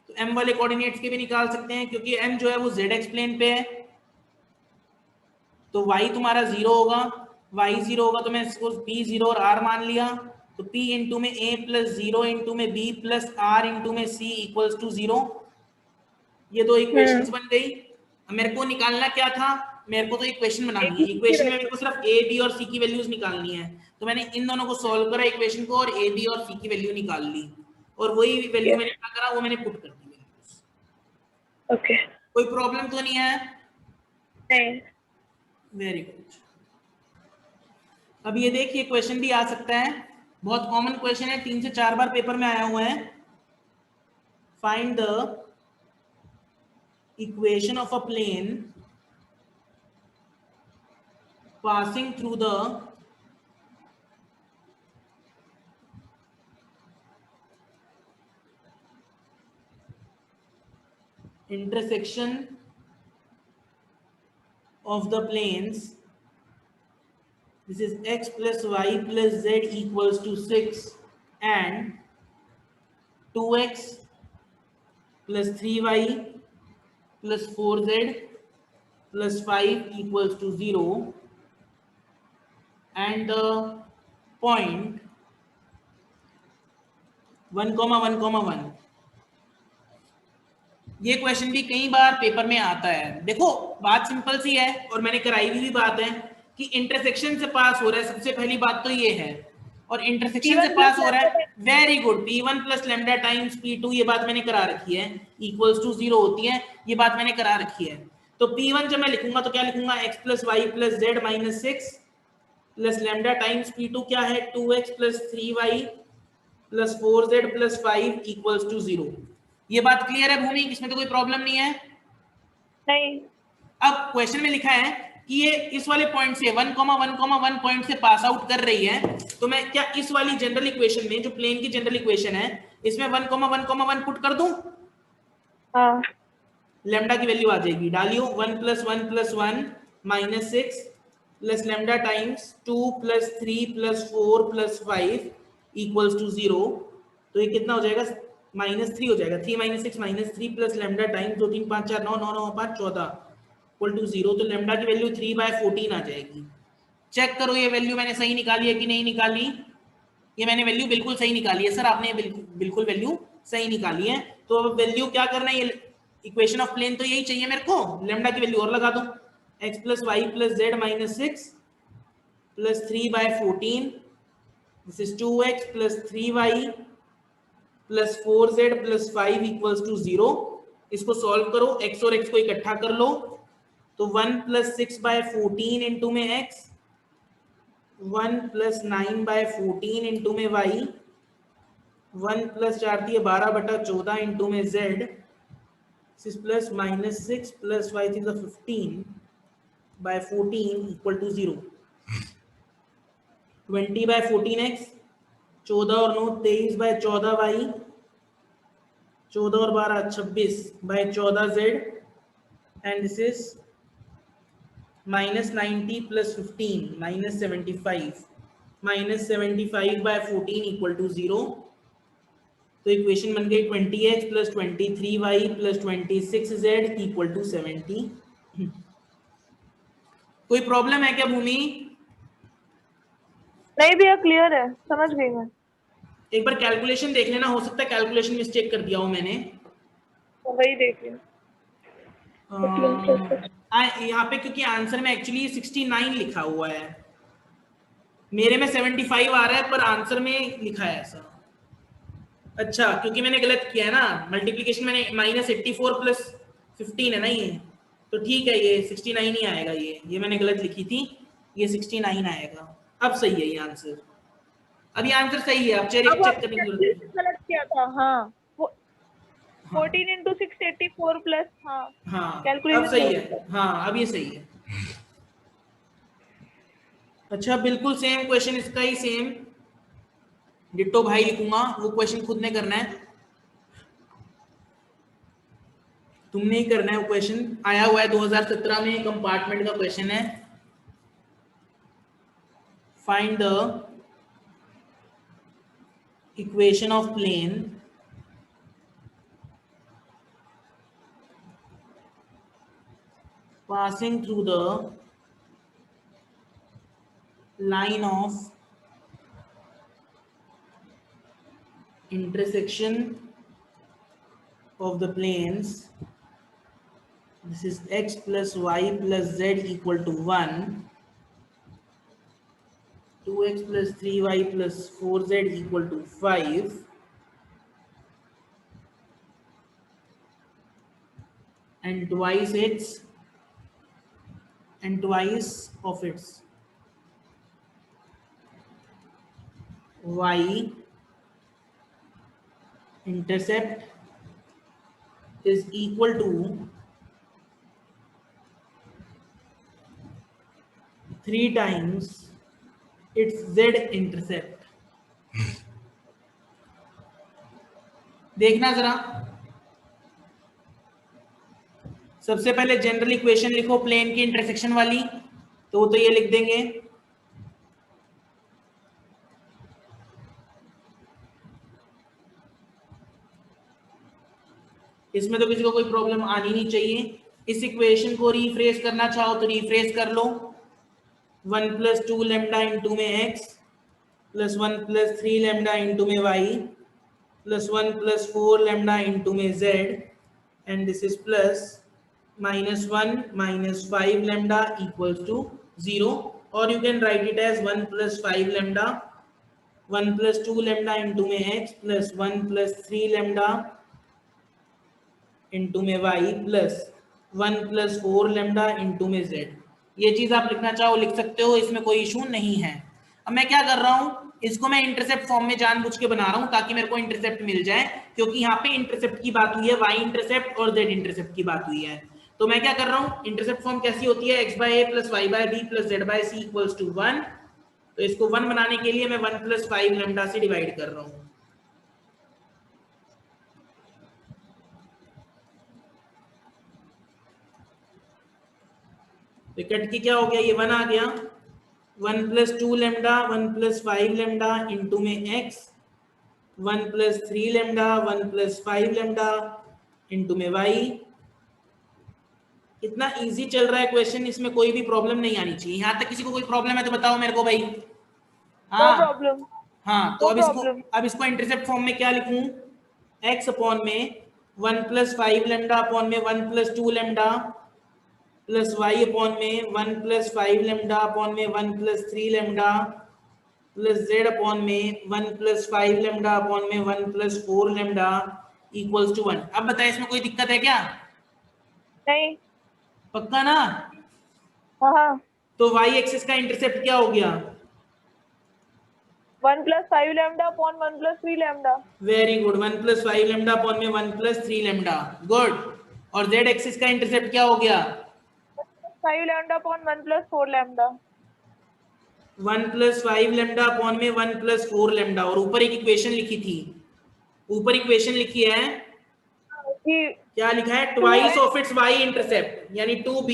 तो m वाले कोऑर्डिनेट्स के भी निकाल सकते हैं, क्योंकि m जो है वो ZX प्लेन पे है, तो y तुम्हारा 0 होगा, y 0 होगा, तो मैं इसको P 0 और r मान लिया, तो P इंटू में A प्लस 0 इंटू में B प्लस R इंटू में C इक्वल्स टू 0। ये दो इक्वेशंस बन गई। अब मेरे को निकालना क्या था, मेरे को तो इक्वेशन बनानी है। इक्वेशन में मेरे को सिर्फ A B और C की वैल्यूज निकालनी है, तो मैंने इन दोनों को सॉल्व करा इक्वेशन को, और A B और C की वैल्यू निकाल ली, और वही वैल्यू मैंने क्या करा, वो मैंने पुट कर दी वैल्यूज। ओके, कोई प्रॉब्लम तो नहीं है? नहीं। Very good. अब ये देखिए क्वेश्चन भी आ सकता है, बहुत कॉमन क्वेश्चन है, 3 से 4 बार पेपर में आया हुआ है। Find the equation of a plane passing through the intersection of the planes. This is x plus y plus z equals to 6 and 2x plus 3y plus 4z plus 5 equals to 0, and the point 1,1,1। ये question भी कई बार paper में आता है। देखो बात simple सी है, और मैंने कराई हुई भी बात है कि इंटरसेक्शन से पास हो रहा है, सबसे पहली बात तो ये है, और इंटरसेक्शन से पास हो रहा है, very good. P1 plus lambda times P2, ये बात मैंने करा रखी है, इक्वल्स टू 0 होती है, ये बात मैंने करा रखी है। तो P1 जब मैं लिखूंगा तो क्या लिखूंगा, x plus y plus z minus 6 plus lambda times P2 क्या है, 2x plus 3y plus 4z plus 5 equals to 0। ये बात क्लियर है भूमि, इसमें तो कोई प्रॉब्लम नहीं है? नहीं। अब क्वेश्चन में लिखा है कि ये इस वाले पॉइंट से 1,1,1 पॉइंट से पास आउट कर रही है, तो मैं क्या इस वाली जनरल इक्वेशन में, जो प्लेन की जनरल इक्वेशन है, इसमें 1,1,1 पुट कर दूं? हाँ। लेमडा की वैल्यू आ जाएगी, डालियो 1 plus 1 plus 1 minus 6 plus lambda times 2 plus 3 plus 4 plus 5 equals to 0। तो ये कितना हो जाएगा, -3 हो जाएगा। 3 - 6 -3 plus lambda times 2 3 5 4 9 9 9 5 14 equal to 0। तो लेमडा की वैल्यू 3/14 आ जाएगी। चेक करो ये वैल्यू मैंने सही निकाली है कि नहीं निकाली। ये मैंने वैल्यू बिल्कुल सही निकाली है सर, आपने बिल्कुल वैल्यू सही निकाली है। तो अब वैल्यू क्या करना है, ये इक्वेशन ऑफ प्लेन तो यही चाहिए मेरे को, लेमडा की वैल्यू और लगा दो, x plus y plus z minus 6 plus 3/14, this is 2x plus 3y plus 4z plus 5 equals to 0। इसको सॉल्व करो, x और x को इकट्ठा कर लो, तो 1 प्लस 6/14 इंटू में x, 1 प्लस 9/14 इंटू में y, 1 प्लस 4×12 इंटू में z, plus -6 plus 5 is 15/14 equal to 0। 20/14x, 14 और 9 23/14y, 14 और 12 26/14z, and this is -90 plus 15 -75, -75/14 equal to 0। तो इक्वेशन बन गई 20x plus 23y plus 26z equal to 70। कोई problem है क्या भूमि? नहीं भैया, क्लियर है, समझ गई मैं। एक बार कैलकुलेशन देख लेना, हो सकता है कैलकुलेशन मिस्टेक कर दिया हो मैंने। तो वही देख लिया। यहाँ पे क्योंकि आंसर में एक्चुअली 69 लिखा हुआ है, मेरे में 75 आ रहा है, पर आंसर में लिखा है ऐसा। अच्छा, क्योंकि मैंने गलत किया है ना, मल्टीप्लीकेशन मैंने -84 प्लस 15 है ना ये, तो ठीक है, ये 69 ही आएगा। ये मैंने गलत लिखी थी, ये 69 आएगा। अब सही है ये आंसर, अब ये आंसर सही है, अब चेक करने की जरूरत नहीं। गलत किया था। हाँ, 14 × 6 84 प्लस। हाँ, हाँ अब कैलकुलेशन सही है, हाँ अब ये सही है। अच्छा, बिल्कुल सेम क्वेश्चन, इसका ही सेम डिट्टो भाई लिखूंगा, वो क्वेश्चन खुद ने करना है, तुमने ही करना है। वो क्वेश्चन आया हुआ है 2017 में, कंपार्टमेंट का क्वेश्चन है। Find the equation of plane passing through the line of intersection of the planes, this is x plus y plus z equal to 1, 2x plus 3y plus 4z equal to 5, and twice of its y intercept is equal to 3 times its z intercept. देखना जरा, सबसे पहले general equation लिखो plane की intersection वाली, तो वो तो ये लिख देंगे, इसमें तो किसी को कोई प्रॉब्लम आनी नहीं चाहिए। इस इक्वेशन को रिफ्रेश करना चाहो तो रिफ्रेश कर लो, 1 प्लस 2 लेमडा इंटू में x plus 1 plus 3 lambda into में y plus 1 plus 4 lambda into में z, and this is plus -1 minus 5 lambda equals to 0, or you can write it as 1 plus 5 lambda, 1 plus 2 lambda into में x plus 1 plus 3 lambda into में y plus 1 plus 4 lambda into में z। ये चीज आप लिखना चाहो लिख सकते हो, इसमें कोई इशू नहीं है। अब मैं क्या कर रहा हूं, इसको मैं इंटरसेप्ट फॉर्म में जानबूझ के बना रहा हूं ताकि मेरे को इंटरसेप्ट मिल जाए, क्योंकि यहाँ पे इंटरसेप्ट की बात हुई है, y इंटरसेप्ट और z इंटरसेप्ट की बात हुई है। तो मैं क्या कर रहा हूं, इंटरसेप्ट फॉर्म कैसी होती है, x by a plus y by b plus z by c equals to 1, तो इसको 1 बनाने के लिए मैं 1 प्लस 5 लैम्डा से डिवाइड कर रहा हूं। तो कट के क्या हो गया, ये 1 आ गया, 1 plus 2 lambda 1 plus 5 lambda into में x, 1 plus 3 lambda 1 plus 5 lambda into में y। इतना इजी चल रहा है क्वेश्चन, इसमें कोई भी प्रॉब्लम नहीं आनी चाहिए। यहाँ तक किसी को कोई प्रॉब्लम है तो बताओ मेरे को भाई। हाँ, नो प्रॉब्लम। हाँ, तो अब इसको इंटरसेप्ट फॉर्म में क्या लिखूं, x अपॉन में 1 प्लस 5 लैम्डा अपॉन में 1 plus 2 lambda plus y upon में 1 प्लस 5 लैम्डा अपॉन में 1 plus 3 lambda plus z upon में 1 प्लस 5 लैम्डा अपॉन में 1 प्लस 4 लैम्डा इक्वल्स टू 1। अब बताए इसमें कोई दिक्कत है क्या? नहीं। पक्का ना? हाँ। तो y एक्सिस का इंटरसेप्ट क्या हो गया, 1 plus 5 lambda upon 1 plus 3 lambda. Very good, 1 plus 5 lambda upon में 1 प्लस 3 लैम्डा, गुड। और z एक्सिस का इंटरसेप्ट क्या हो गया, 5 lambda upon 1 plus 4 lambda. 1 plus 5 lambda upon में 1 प्लस 4 लैम्डा। और ऊपर एक इक्वेशन लिखी थी, ऊपर इक्वेशन लिखी है, क्या लिखा है, twice of its y intercept, यानी 2b,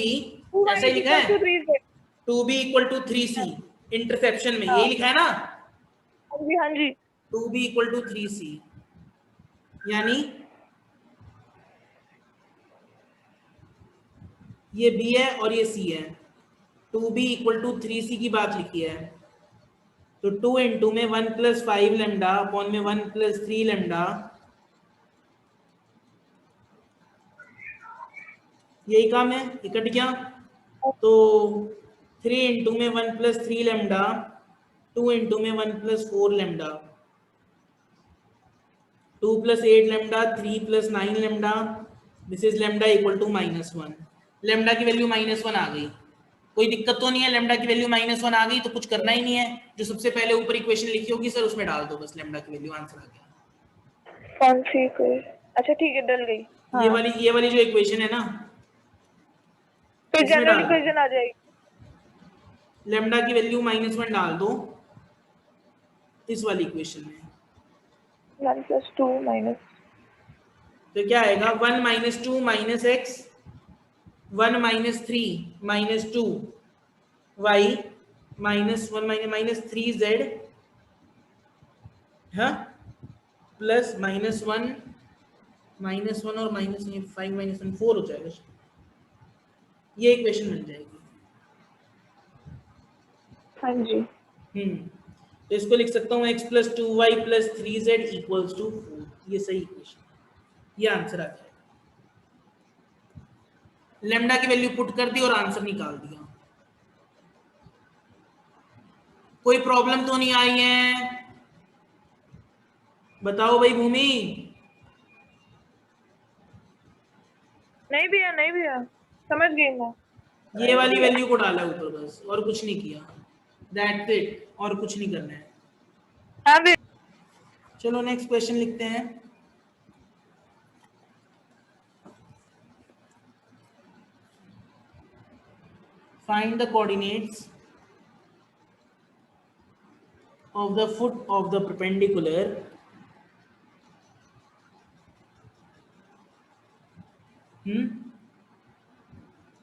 ऐसे लिखा है 2b equal to 3c interception में, यही लिखा है ना? हाँ जी। 2b इक्वल टू 3c, यानी ये b है और ये c है, 2b इक्वल टू 3c की बात लिखी है। तो 2 इंटू में 1 प्लस 5 लैम्डा अपॉन में 1 प्लस 3 लैम्डा, यही काम है, ये कट गया। तो 3 इंटू में 1 प्लस 3 लैम्डा, 2 इंटू में 1 plus 4 lambda, 2 plus 8 lambda, 3 plus 9 lambda, this is lambda equal to -1। Lambda की वैल्यू -1 आ गई, कोई दिक्कत तो नहीं है, लैम्डा की वैल्यू -1 आ गई तो कुछ करना ही नहीं है, जो सबसे पहले ऊपर इक्वेशन लिखी होगी सर उसमें डाल दो, बस लैम्डा की वैल्यू, आंसर आ गया। कौन सी इक्वेशन? अच्छा ठीक है, डल गई। हाँ। ये वाली जो इक्वेशन है ना, फिर जनरल इक्वेशन आ जाएगी, लैम्डा की वैल्यू -1 डाल दो इस वाली इक्वेशन में, 1 प्लस 2 माइनस, तो क्या आएगा, 1 minus 2 minus x, 1 minus 3 minus 2 y minus 1 minus 3 z, हाँ, प्लस -1 और -5 -1 4 हो जाएगा, ये इक्वेशन बन जाएगी। हाँ जी। तो इसको लिख सकता हूँ x plus 2y plus 3z equals to 4। ये सही इक्वेशन, ये आंसर आ जाएगा। लेमडा की वैल्यू पुट कर दी और आंसर निकाल दिया। कोई प्रॉब्लम तो नहीं आई है? बताओ भाई भूमि। नहीं भैया, नहीं भैया, समझ गई मैं। ये वाली वैल्यू को डाला ऊपर बस, और कुछ नहीं किया। दैट्स इट, और कुछ नहीं करना है। हाँ भैया। चलो नेक्स्ट क्वेश्चन लिखते हैं। Find the coordinates of the foot of the perpendicular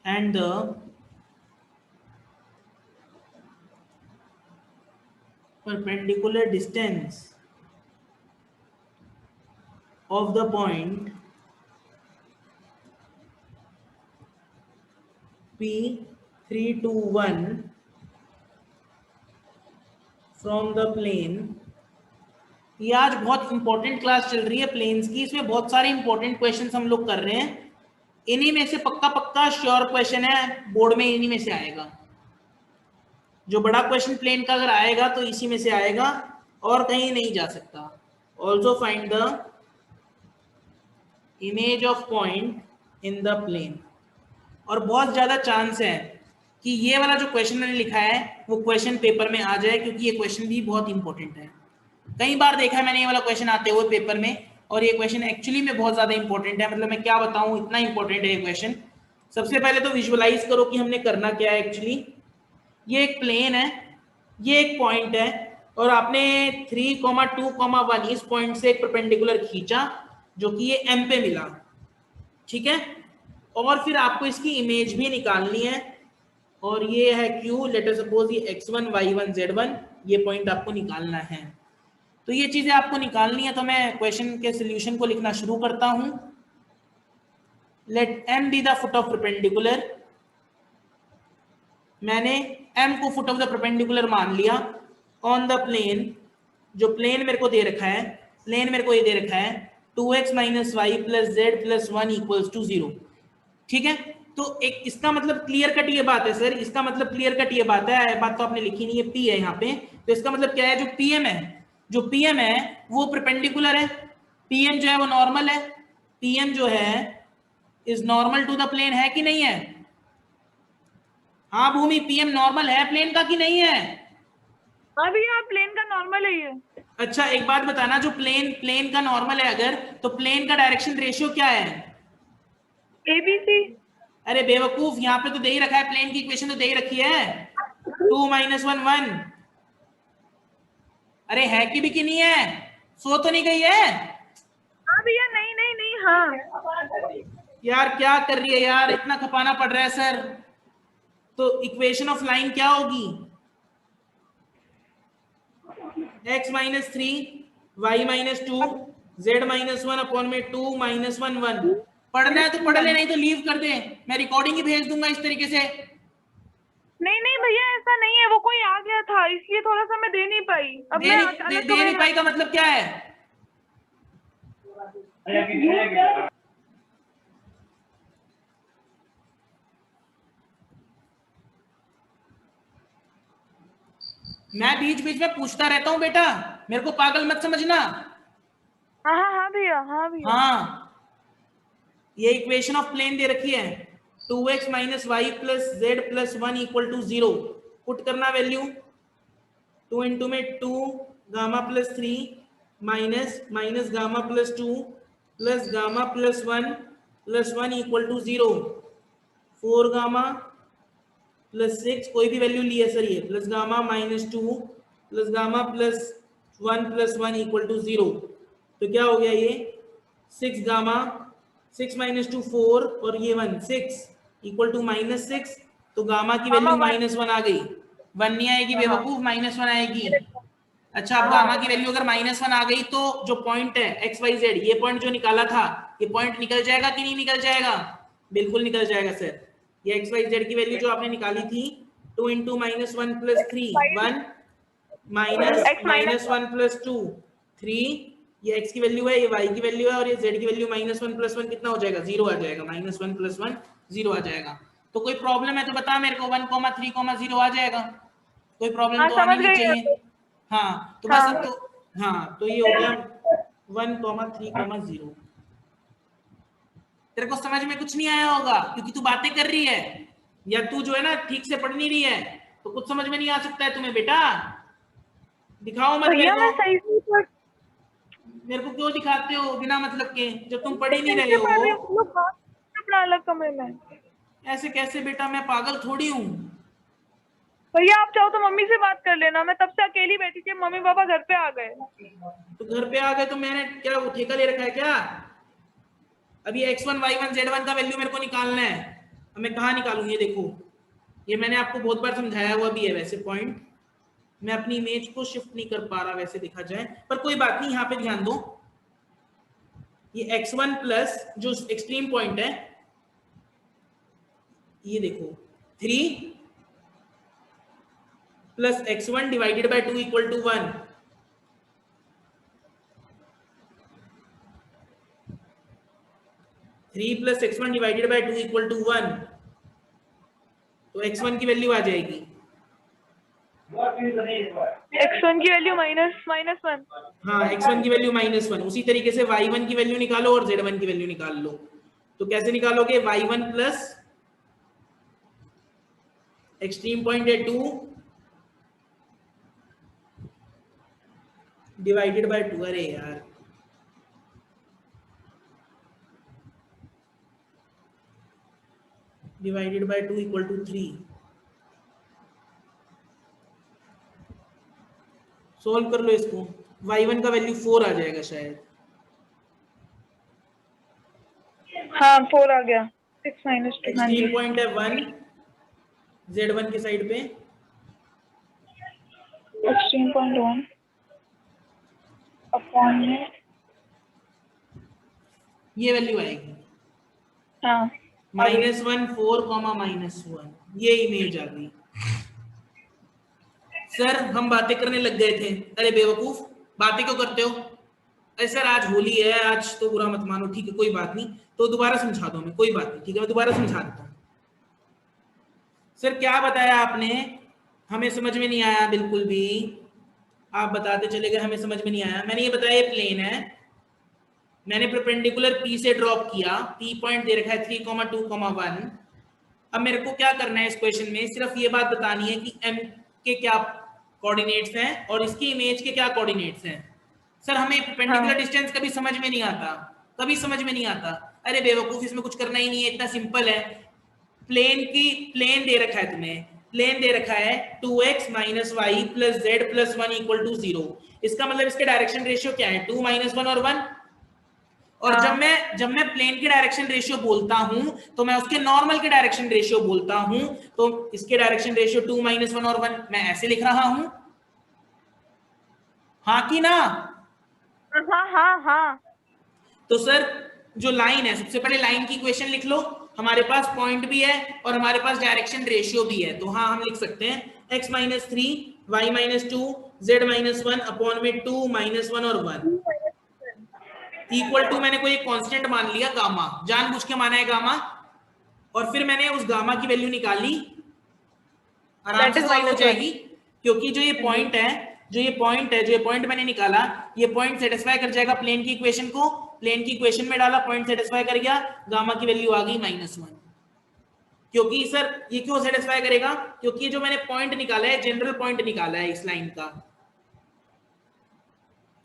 and the perpendicular distance of the point P321 from the plane. ये आज बहुत इंपॉर्टेंट क्लास चल रही है प्लेन्स की, इसमें बहुत सारे इंपॉर्टेंट क्वेश्चंस हम लोग कर रहे हैं। इन्हीं में से पक्का श्योर क्वेश्चन है, बोर्ड में इन्हीं में से आएगा। जो बड़ा क्वेश्चन प्लेन का अगर आएगा तो इसी में से आएगा और कहीं नहीं जा सकता। Also find the image of point in the plane. और बहुत ज्यादा चांस है कि ये वाला जो क्वेश्चन मैंने लिखा है वो क्वेश्चन पेपर में आ जाए, क्योंकि ये क्वेश्चन भी बहुत इंपॉर्टेंट है। कई बार देखा है मैंने ये वाला क्वेश्चन आते हुए पेपर में, और ये क्वेश्चन एक्चुअली में बहुत ज्यादा इंपॉर्टेंट है। मतलब मैं क्या बताऊं, इतना इंपॉर्टेंट है ये क्वेश्चन। सबसे पहले तो विजुअलाइज करो कि हमने करना क्या है। एक्चुअली ये एक प्लेन है, ये एक पॉइंट है, और आपने 3, 2, 1 इस पॉइंट से एक परपेंडिकुलर खींचा जो कि ये m पे मिला, ठीक है। और फिर आपको इसकी इमेज भी निकालनी है, और ये है q, लेट अस सपोज ये x1, y1, z1, ये पॉइंट आपको निकालना है। तो ये चीजें आपको निकालनी है, तो मैं क्वेश्चन के सॉल्यूशन को लिखना शुरू करता हूं। Let m be the foot of perpendicular. मैंने m को फुट ऑफ द परपेंडिकुलर मान लिया ऑन द प्लेन। जो प्लेन मेरे को दे रखा है, प्लेन मेरे को ये दे रखा है 2x - y + z + 1 = 0, ठीक है। तो एक इसका मतलब क्लियर कट ये बात है सर, इसका मतलब क्लियर कट ये बात है, बात तो आपने लिखी नहीं है, p है यहाँ पे। तो इसका मतलब क्या है, जो pm है वो परपेंडिकुलर है, pm जो है वो नॉर्मल है, pm जो है is normal to the plane, है कि नहीं है? हाँ भूमि, pm नॉर्मल है प्लेन का कि नहीं है? हाँ भैया, प्लेन का नॉर्मल है ये। अच्छा एक बात बताना, जो प्लेन का नॉर्मल है अगर, तो प्लेन का डायरेक्शन रेशियो क्या है? ABC। अरे बेवकूफ, यहाँ पे तो दे ही रखा है, प्लेन की इक्वेशन तो दे ही रखी है 2 - 1 1। अरे है कि नहीं है? सो तो नहीं गई है? हाँ भैया, नहीं नहीं नहीं, हाँ। यार क्या कर रही है यार, इतना खपाना पड़ रहा है सर। तो इक्वेशन ऑफ लाइन क्या होगी? x - 3 y - 2 z - 1 अपॉन में 2 - 1 1। पढ़ना है तो पढ़ ले, नहीं तो लीव कर दे, मैं रिकॉर्डिंग ही भेज दूंगा इस तरीके से। नहीं नहीं भैया, ऐसा नहीं है, वो कोई आ गया था इसलिए थोड़ा सा मैं दे नहीं पाई। अब दे मैं नहीं पाई का मतलब क्या है? मैं बीच बीच में पूछता रहता हूँ बेटा, मेरे को पागल मत समझना। हाँ हाँ हाँ भैया, हाँ भैया। हाँ, ये इक्वेशन ऑफ प्लेन दे रखी है 2x - y + z + 1 = 0। पुट करना वैल्यू 2 × में 2 gamma + 3 minus gamma + 2 plus gamma + 1 + 1 = 0। 4 gamma + 6, कोई भी वैल्यू ली है सर ये, प्लस गामा -2 प्लस गामा + 1 + 1 = 0। तो क्या हो गया ये 6 गामा, 6 - 2 4 और ये 1 6 = -6। तो गामा की वैल्यू -1 आ गई, 1 नहीं आएगी बेवकूफ, -1 आएगी। अच्छा, अब गामा की वैल्यू अगर -1 आ गई तो जो पॉइंट है XYZ, ये पॉइंट जो निकाला था, ये पॉइंट निकल जाएगा कि नहीं निकल जाएगा? बिल्कुल निकल जाएगा सर। ये XYZ की वैल्यू जो आपने निकाली थी 2 × -1 + 3 1, माइनस x minus 1 प्लस 2 3, ये x की वैल्यू है, ये y की वैल्यू है, और ये z की वैल्यू -1 प्लस 1 कितना हो जाएगा, 0 आ जाएगा। -1 प्लस 1 0 आ जाएगा। तो कोई प्रॉब्लम है तो बता मेरे को, 1,3,0 आ जाएगा, कोई प्रॉब्लम हाँ तो आनी समझ नहीं गई मैं चाहिए। तो। हाँ तो बस, हाँ तो हाँ तो ये हो गया 1,3,0। तेरे को समझ में कुछ नहीं आया होगा क्योंकि तू बातें कर रही है, या तू जो है ना ठीक से पढ़ नहीं रही है, तो कुछ समझ में नहीं आ सकता है तुम्हें बेटा। दिखाओ मत मेरे भैया को। मैं सही से पढ़ मेरे को क्यों दिखाते हो बिना मतलब के, जब तुम पढ़ ही नहीं सही रहे से पढ़ रही हूँ, हो। तुम लोग बात अपना अलग कमरे में। ऐसे कैसे बेटा, मैं पागल थोड़ी हूँ। भैया आप चाहो तो मम्मी से बात कर लेना, मैं तब से अकेली बैठी थी, मम्मी पापा घर पे आ गए। तो घर पे आ गए तो मैंने क्या वो ठेका ले रखा है क्या? अभी x1 y1 z1 का वैल्यू मेरे को निकालना है। अब मैं कहाँ निकालूं, ये देखो, ये मैंने आपको बहुत बार समझाया हुआ भी है वैसे पॉइंट। मैं अपनी इमेज को शिफ्ट नहीं कर पा रहा वैसे देखा जाए, पर कोई बात नहीं, यहाँ पे ध्यान दो। ये x1 प्लस जो एक्सट्रीम पॉइंट है, ये देखो 3 plus x1 divided by 2 equal to 1। 3 plus x1 divided by 2 equal to 1, तो x1 की वैल्यू आ जाएगी, x1 की वैल्यू -1। हाँ x1 की वैल्यू -1। उसी तरीके से y1 की वैल्यू निकालो और z1 की वैल्यू निकाल लो। तो कैसे निकालोगे, y1 प्लस एक्सट्रीम पॉइंट है 2 डिवाइडेड बाय 2, अरे यार divided by 2 equal to 3। Solve कर लो इसको, y1 का वैल्यू 4 आ जाएगा शायद। हाँ 4 आ गया, 6 - 2, हाँ जी। एक्सट्रीम पॉइंट है 1 z1 की साइड पे, एक्सट्रीम पॉइंट 1 अपॉन में, ये वैल्यू आएगी हाँ -1 4, -1, ये इमेज आ गई। सर हम बातें करने लग गए थे, अरे बेवकूफ बातें क्यों करते हो? अरे सर आज होली है, आज तो बुरा मत मानो, ठीक है कोई बात नहीं, तो दोबारा समझा दो, मैं कोई बात नहीं, ठीक है मैं दोबारा समझा देता हूँ। सर क्या बताया आपने, हमें समझ में नहीं आया बिल्कुल भी, आप बताते चले गए हमें समझ में नहीं आया। मैंने ये बताया ये प्लेन है, मैंने परपेंडिकुलर P से ड्रॉप किया, P पॉइंट दे रखा है 3,2,1। अब मेरे को क्या करना है इस क्वेश्चन में, सिर्फ ये बात बतानी है कि M के क्या कोऑर्डिनेट्स हैं और इसकी इमेज के क्या कोऑर्डिनेट्स हैं। सर हमें परपेंडिकुलर हाँ डिस्टेंस कभी समझ में नहीं आता, कभी समझ में नहीं आता। अरे बेवकूफ इसमें कुछ करना ही नहीं है, इतना सिंपल है। प्लेन दे रखा है तुम्हें, प्लेन दे रखा है 2x - y plus z plus 1 equal to 0। इसका मतलब इसके डायरेक्शन रेशियो क्या है, 2 - 1 और 1। और हाँ जब मैं प्लेन के डायरेक्शन रेशियो बोलता हूं तो मैं उसके नॉर्मल के डायरेक्शन रेशियो बोलता हूं, तो इसके डायरेक्शन रेशियो 2 - 1 और 1 मैं ऐसे लिख रहा हूं, हाँ कि ना? हाँ हाँ हाँ। तो सर जो लाइन है, सबसे पहले लाइन की इक्वेशन लिख लो, हमारे पास पॉइंट भी है और हमारे पास डायरेक्शन रेशियो भी है, तो हाँ हम लिख सकते हैं x - 3 y - 2 z - 1 अपॉन में 2 - 1 और 1 इक्वल टू, मैंने कोई एक कांस्टेंट मान लिया गामा, जानबूझ के माना है गामा, और फिर मैंने उस गामा की वैल्यू निकाली, आराम दैट से इज सॉल्व हो -1। जाएगी। क्योंकि जो ये पॉइंट है, जो ये पॉइंट मैंने निकाला, ये पॉइंट सेटिस्फाई कर जाएगा प्लेन की इक्वेशन को, प्लेन की इक्वेशन में डाला, पॉइंट सेटिस्फाई कर गया, गामा की वैल्यू आ गई -1। क्योंकि सर ये क्यों सेटिस्फाई करेगा, क्योंकि जो मैंने पॉइंट निकाला है जनरल पॉइंट निकाला है इस लाइन का,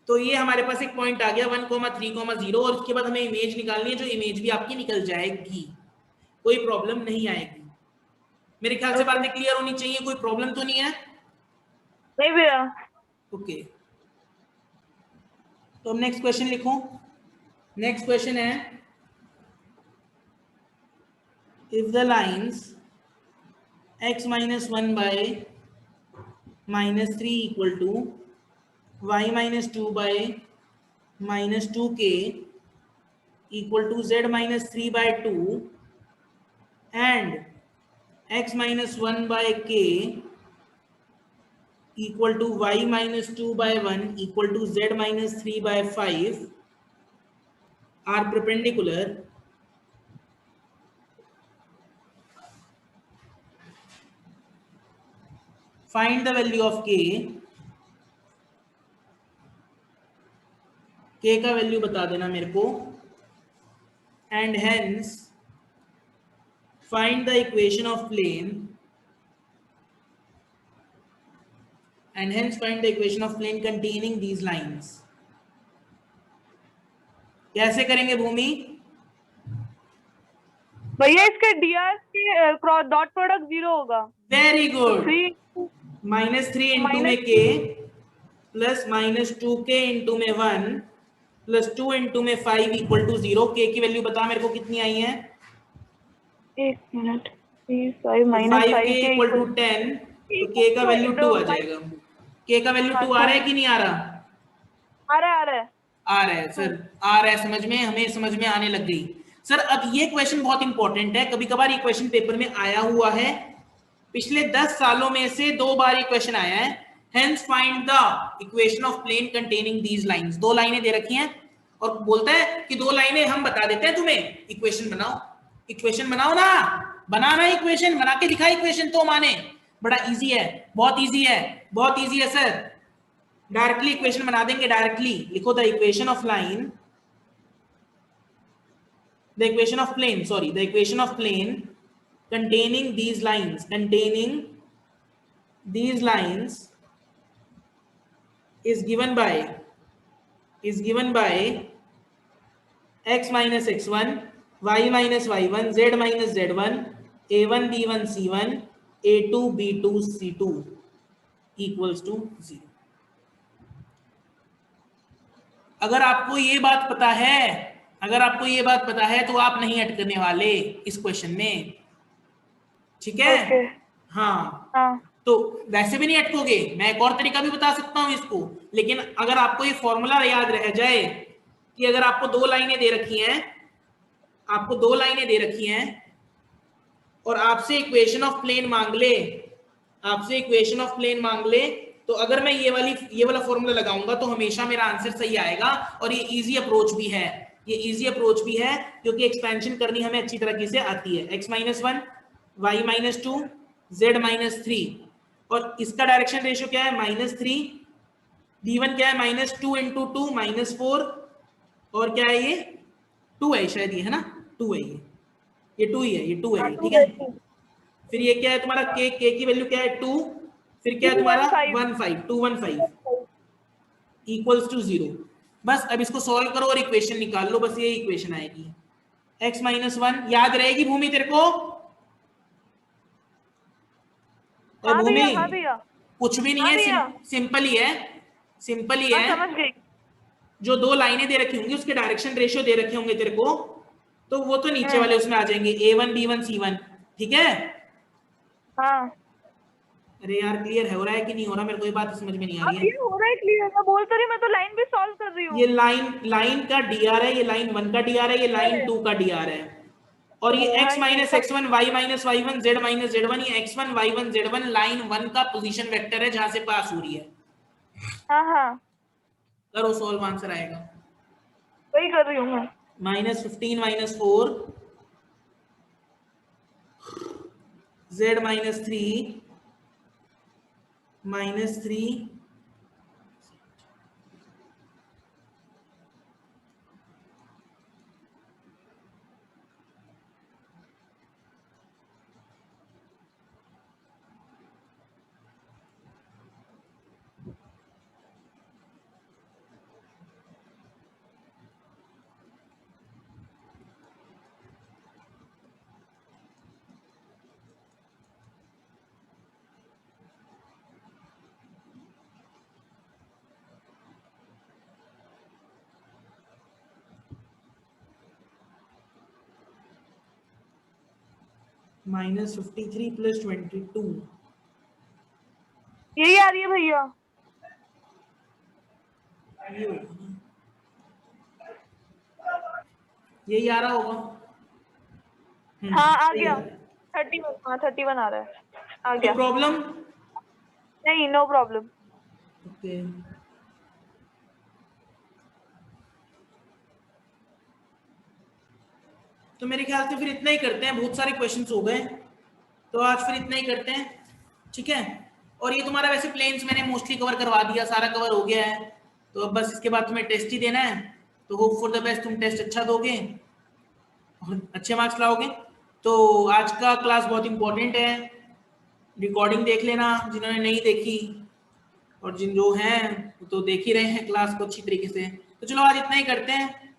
तो ये हमारे पास एक पॉइंट आ गया 1,3,0, और उसके बाद हमें इमेज निकालनी है, जो इमेज भी आपकी निकल जाएगी, कोई प्रॉब्लम नहीं आएगी। मेरे ख्याल से बातें क्लियर होनी चाहिए, कोई प्रॉब्लम तो नहीं है? नहीं भैया। ओके तो नेक्स्ट क्वेश्चन लिखो। नेक्स्ट क्वेश्चन है, if the lines x - 1 by -3 equal to y - 2 by -2k equal to z - 3 by 2 and x - 1 by k equal to y minus 2 by 1 equal to z minus 3 by 5 are perpendicular, find the value of k का value बता देना मेरे को, and hence find the equation of plane containing these lines. कैसे करेंगे भूमि? भैया इसके dr के क्रॉस डॉट प्रोडक्ट 0 होगा। Very good. -3 इंटू में k प्लस -2k इंटू में 1 प्लस 2 इंटू में 5 इक्वल टू 0। k की वैल्यू बता मेरे को कितनी आई है? 1 minute 5 minus 5k equal to 10, तो k का वैल्यू 2 आ जाएगा। k का वैल्यू 2 आ रहा है कि नहीं आ रहा? आ रहा है सर, आ रहा है समझ में, हमें समझ में आने लग गई। सर अब ये क्वेश्चन बहुत इंपॉर्टेंट है, कभी कभार ये क्वेश्चन पेपर में आया हुआ है, पिछले 10 सालों में से 2 बार ये क्वेश्चन आया है। Hence find the equation of plane containing these lines. 2 लाइनें दे रखी हैं और बोलता है कि 2 लाइनें हम बता देते हैं तुम्हें, इक्वेशन बनाओ। इक्वेशन बनाओ ना, बनाना इक्वेशन, बना के दिखा इक्वेशन तो माने। बड़ा इजी है, बहुत इजी है, बहुत इजी है सर। डायरेक्टली इक्वेशन बना देंगे, डायरेक्टली लिखो the equation of line, the equation of plane containing these lines is given by x minus x1, y minus y1, z minus z1, a1 b1 c1, a2 b2 c2 equals to 0। अगर आपको ये बात पता है तो आप नहीं अटकने वाले इस क्वेश्चन में, ठीक है? Okay. हाँ, तो वैसे भी नहीं अटकोगे, मैं एक और तरीका भी बता सकता हूं इसको, लेकिन अगर आपको ये फॉर्मूला याद रह जाए कि अगर आपको 2 लाइनें दे रखी हैं और आपसे इक्वेशन ऑफ प्लेन मांग ले, तो अगर मैं ये वाला फॉर्मूला लगाऊंगा तो हमेशा मेरा आंसर सही आएगा। और ये इजी अप्रोच भी है, क्योंकि एक्सपेंशन करनी हमें अच्छी तरीके से आती है। x minus 1, y minus 2, z minus 3, और इसका डायरेक्शन रेशियो क्या है? -3। d1 क्या है? -2 इंटू 2 -4, और क्या है ये? 2 है शायद, ये है ना, 2 है ये 2 ही है, ये 2 है, ठीक है। फिर ये क्या है तुम्हारा? k की वैल्यू क्या है? 2। फिर क्या है तुम्हारा? 215 इक्वल्स टू 0। बस अब इसको सॉल्व करो और इक्वेशन निकाल लो, बस ये इक्वेशन आएगी। x माइनस 1 याद रहेगी भूमि तेरे को? हाँ भूमि भैया, कुछ भी नहीं है, सिंपल ही है। समझ गई। जो 2 लाइनें दे रखी होंगी उसके डायरेक्शन रेशियो दे रखे होंगे तेरे को, तो वो तो नीचे वाले उसमें आ जाएंगे, a1 b1 c1, ठीक है? हाँ। अरे यार क्लियर हो रहा है कि नहीं हो रहा? मेरे को ये बात समझ में नहीं आ रही है। हो रहा है क्लियर, मैं बोल तो रही, मैं तो लाइन भी सॉल्व कर रही हूँ। ये लाइन का dr है, ये लाइन 1 का dr है, ये लाइन 2 का dr है, और ये x minus x1, y minus y1, z minus z1, ये x1 y1 z1 लाइन 1 का पोजीशन वेक्टर है जहां से पास हो रही है। हाँ, करो सॉल्व, आंसर आएगा। वही कर रही हूँ मैं। -15 -4 z माइनस 3 -3 -53 + 22 यही आ रही है भैया। यही आ रहा होगा। हाँ आ गया, 31 आ रहा है, आ गया। प्रॉब्लम नहीं, नो प्रॉब्लम। ओके तो मेरे ख्याल से फिर इतना ही करते हैं, बहुत सारे क्वेश्चंस हो गए, तो आज फिर इतना ही करते हैं, ठीक है। और ये तुम्हारा वैसे प्लेन्स मैंने मोस्टली कवर करवा दिया, सारा कवर हो गया है, तो अब बस इसके बाद तुम्हें टेस्ट ही देना है, तो होप फॉर द बेस्ट तुम टेस्ट अच्छा दोगे और अच्छे मार्क्स लाओगे। तो आज का क्लास बहुत इंपॉर्टेंट है, रिकॉर्डिंग देख लेना जिन्होंने नहीं देखी, और जिन जो हैं तो देख ही रहे हैं क्लास को अच्छी तरीके से। तो चलो आज इतना ही करते हैं।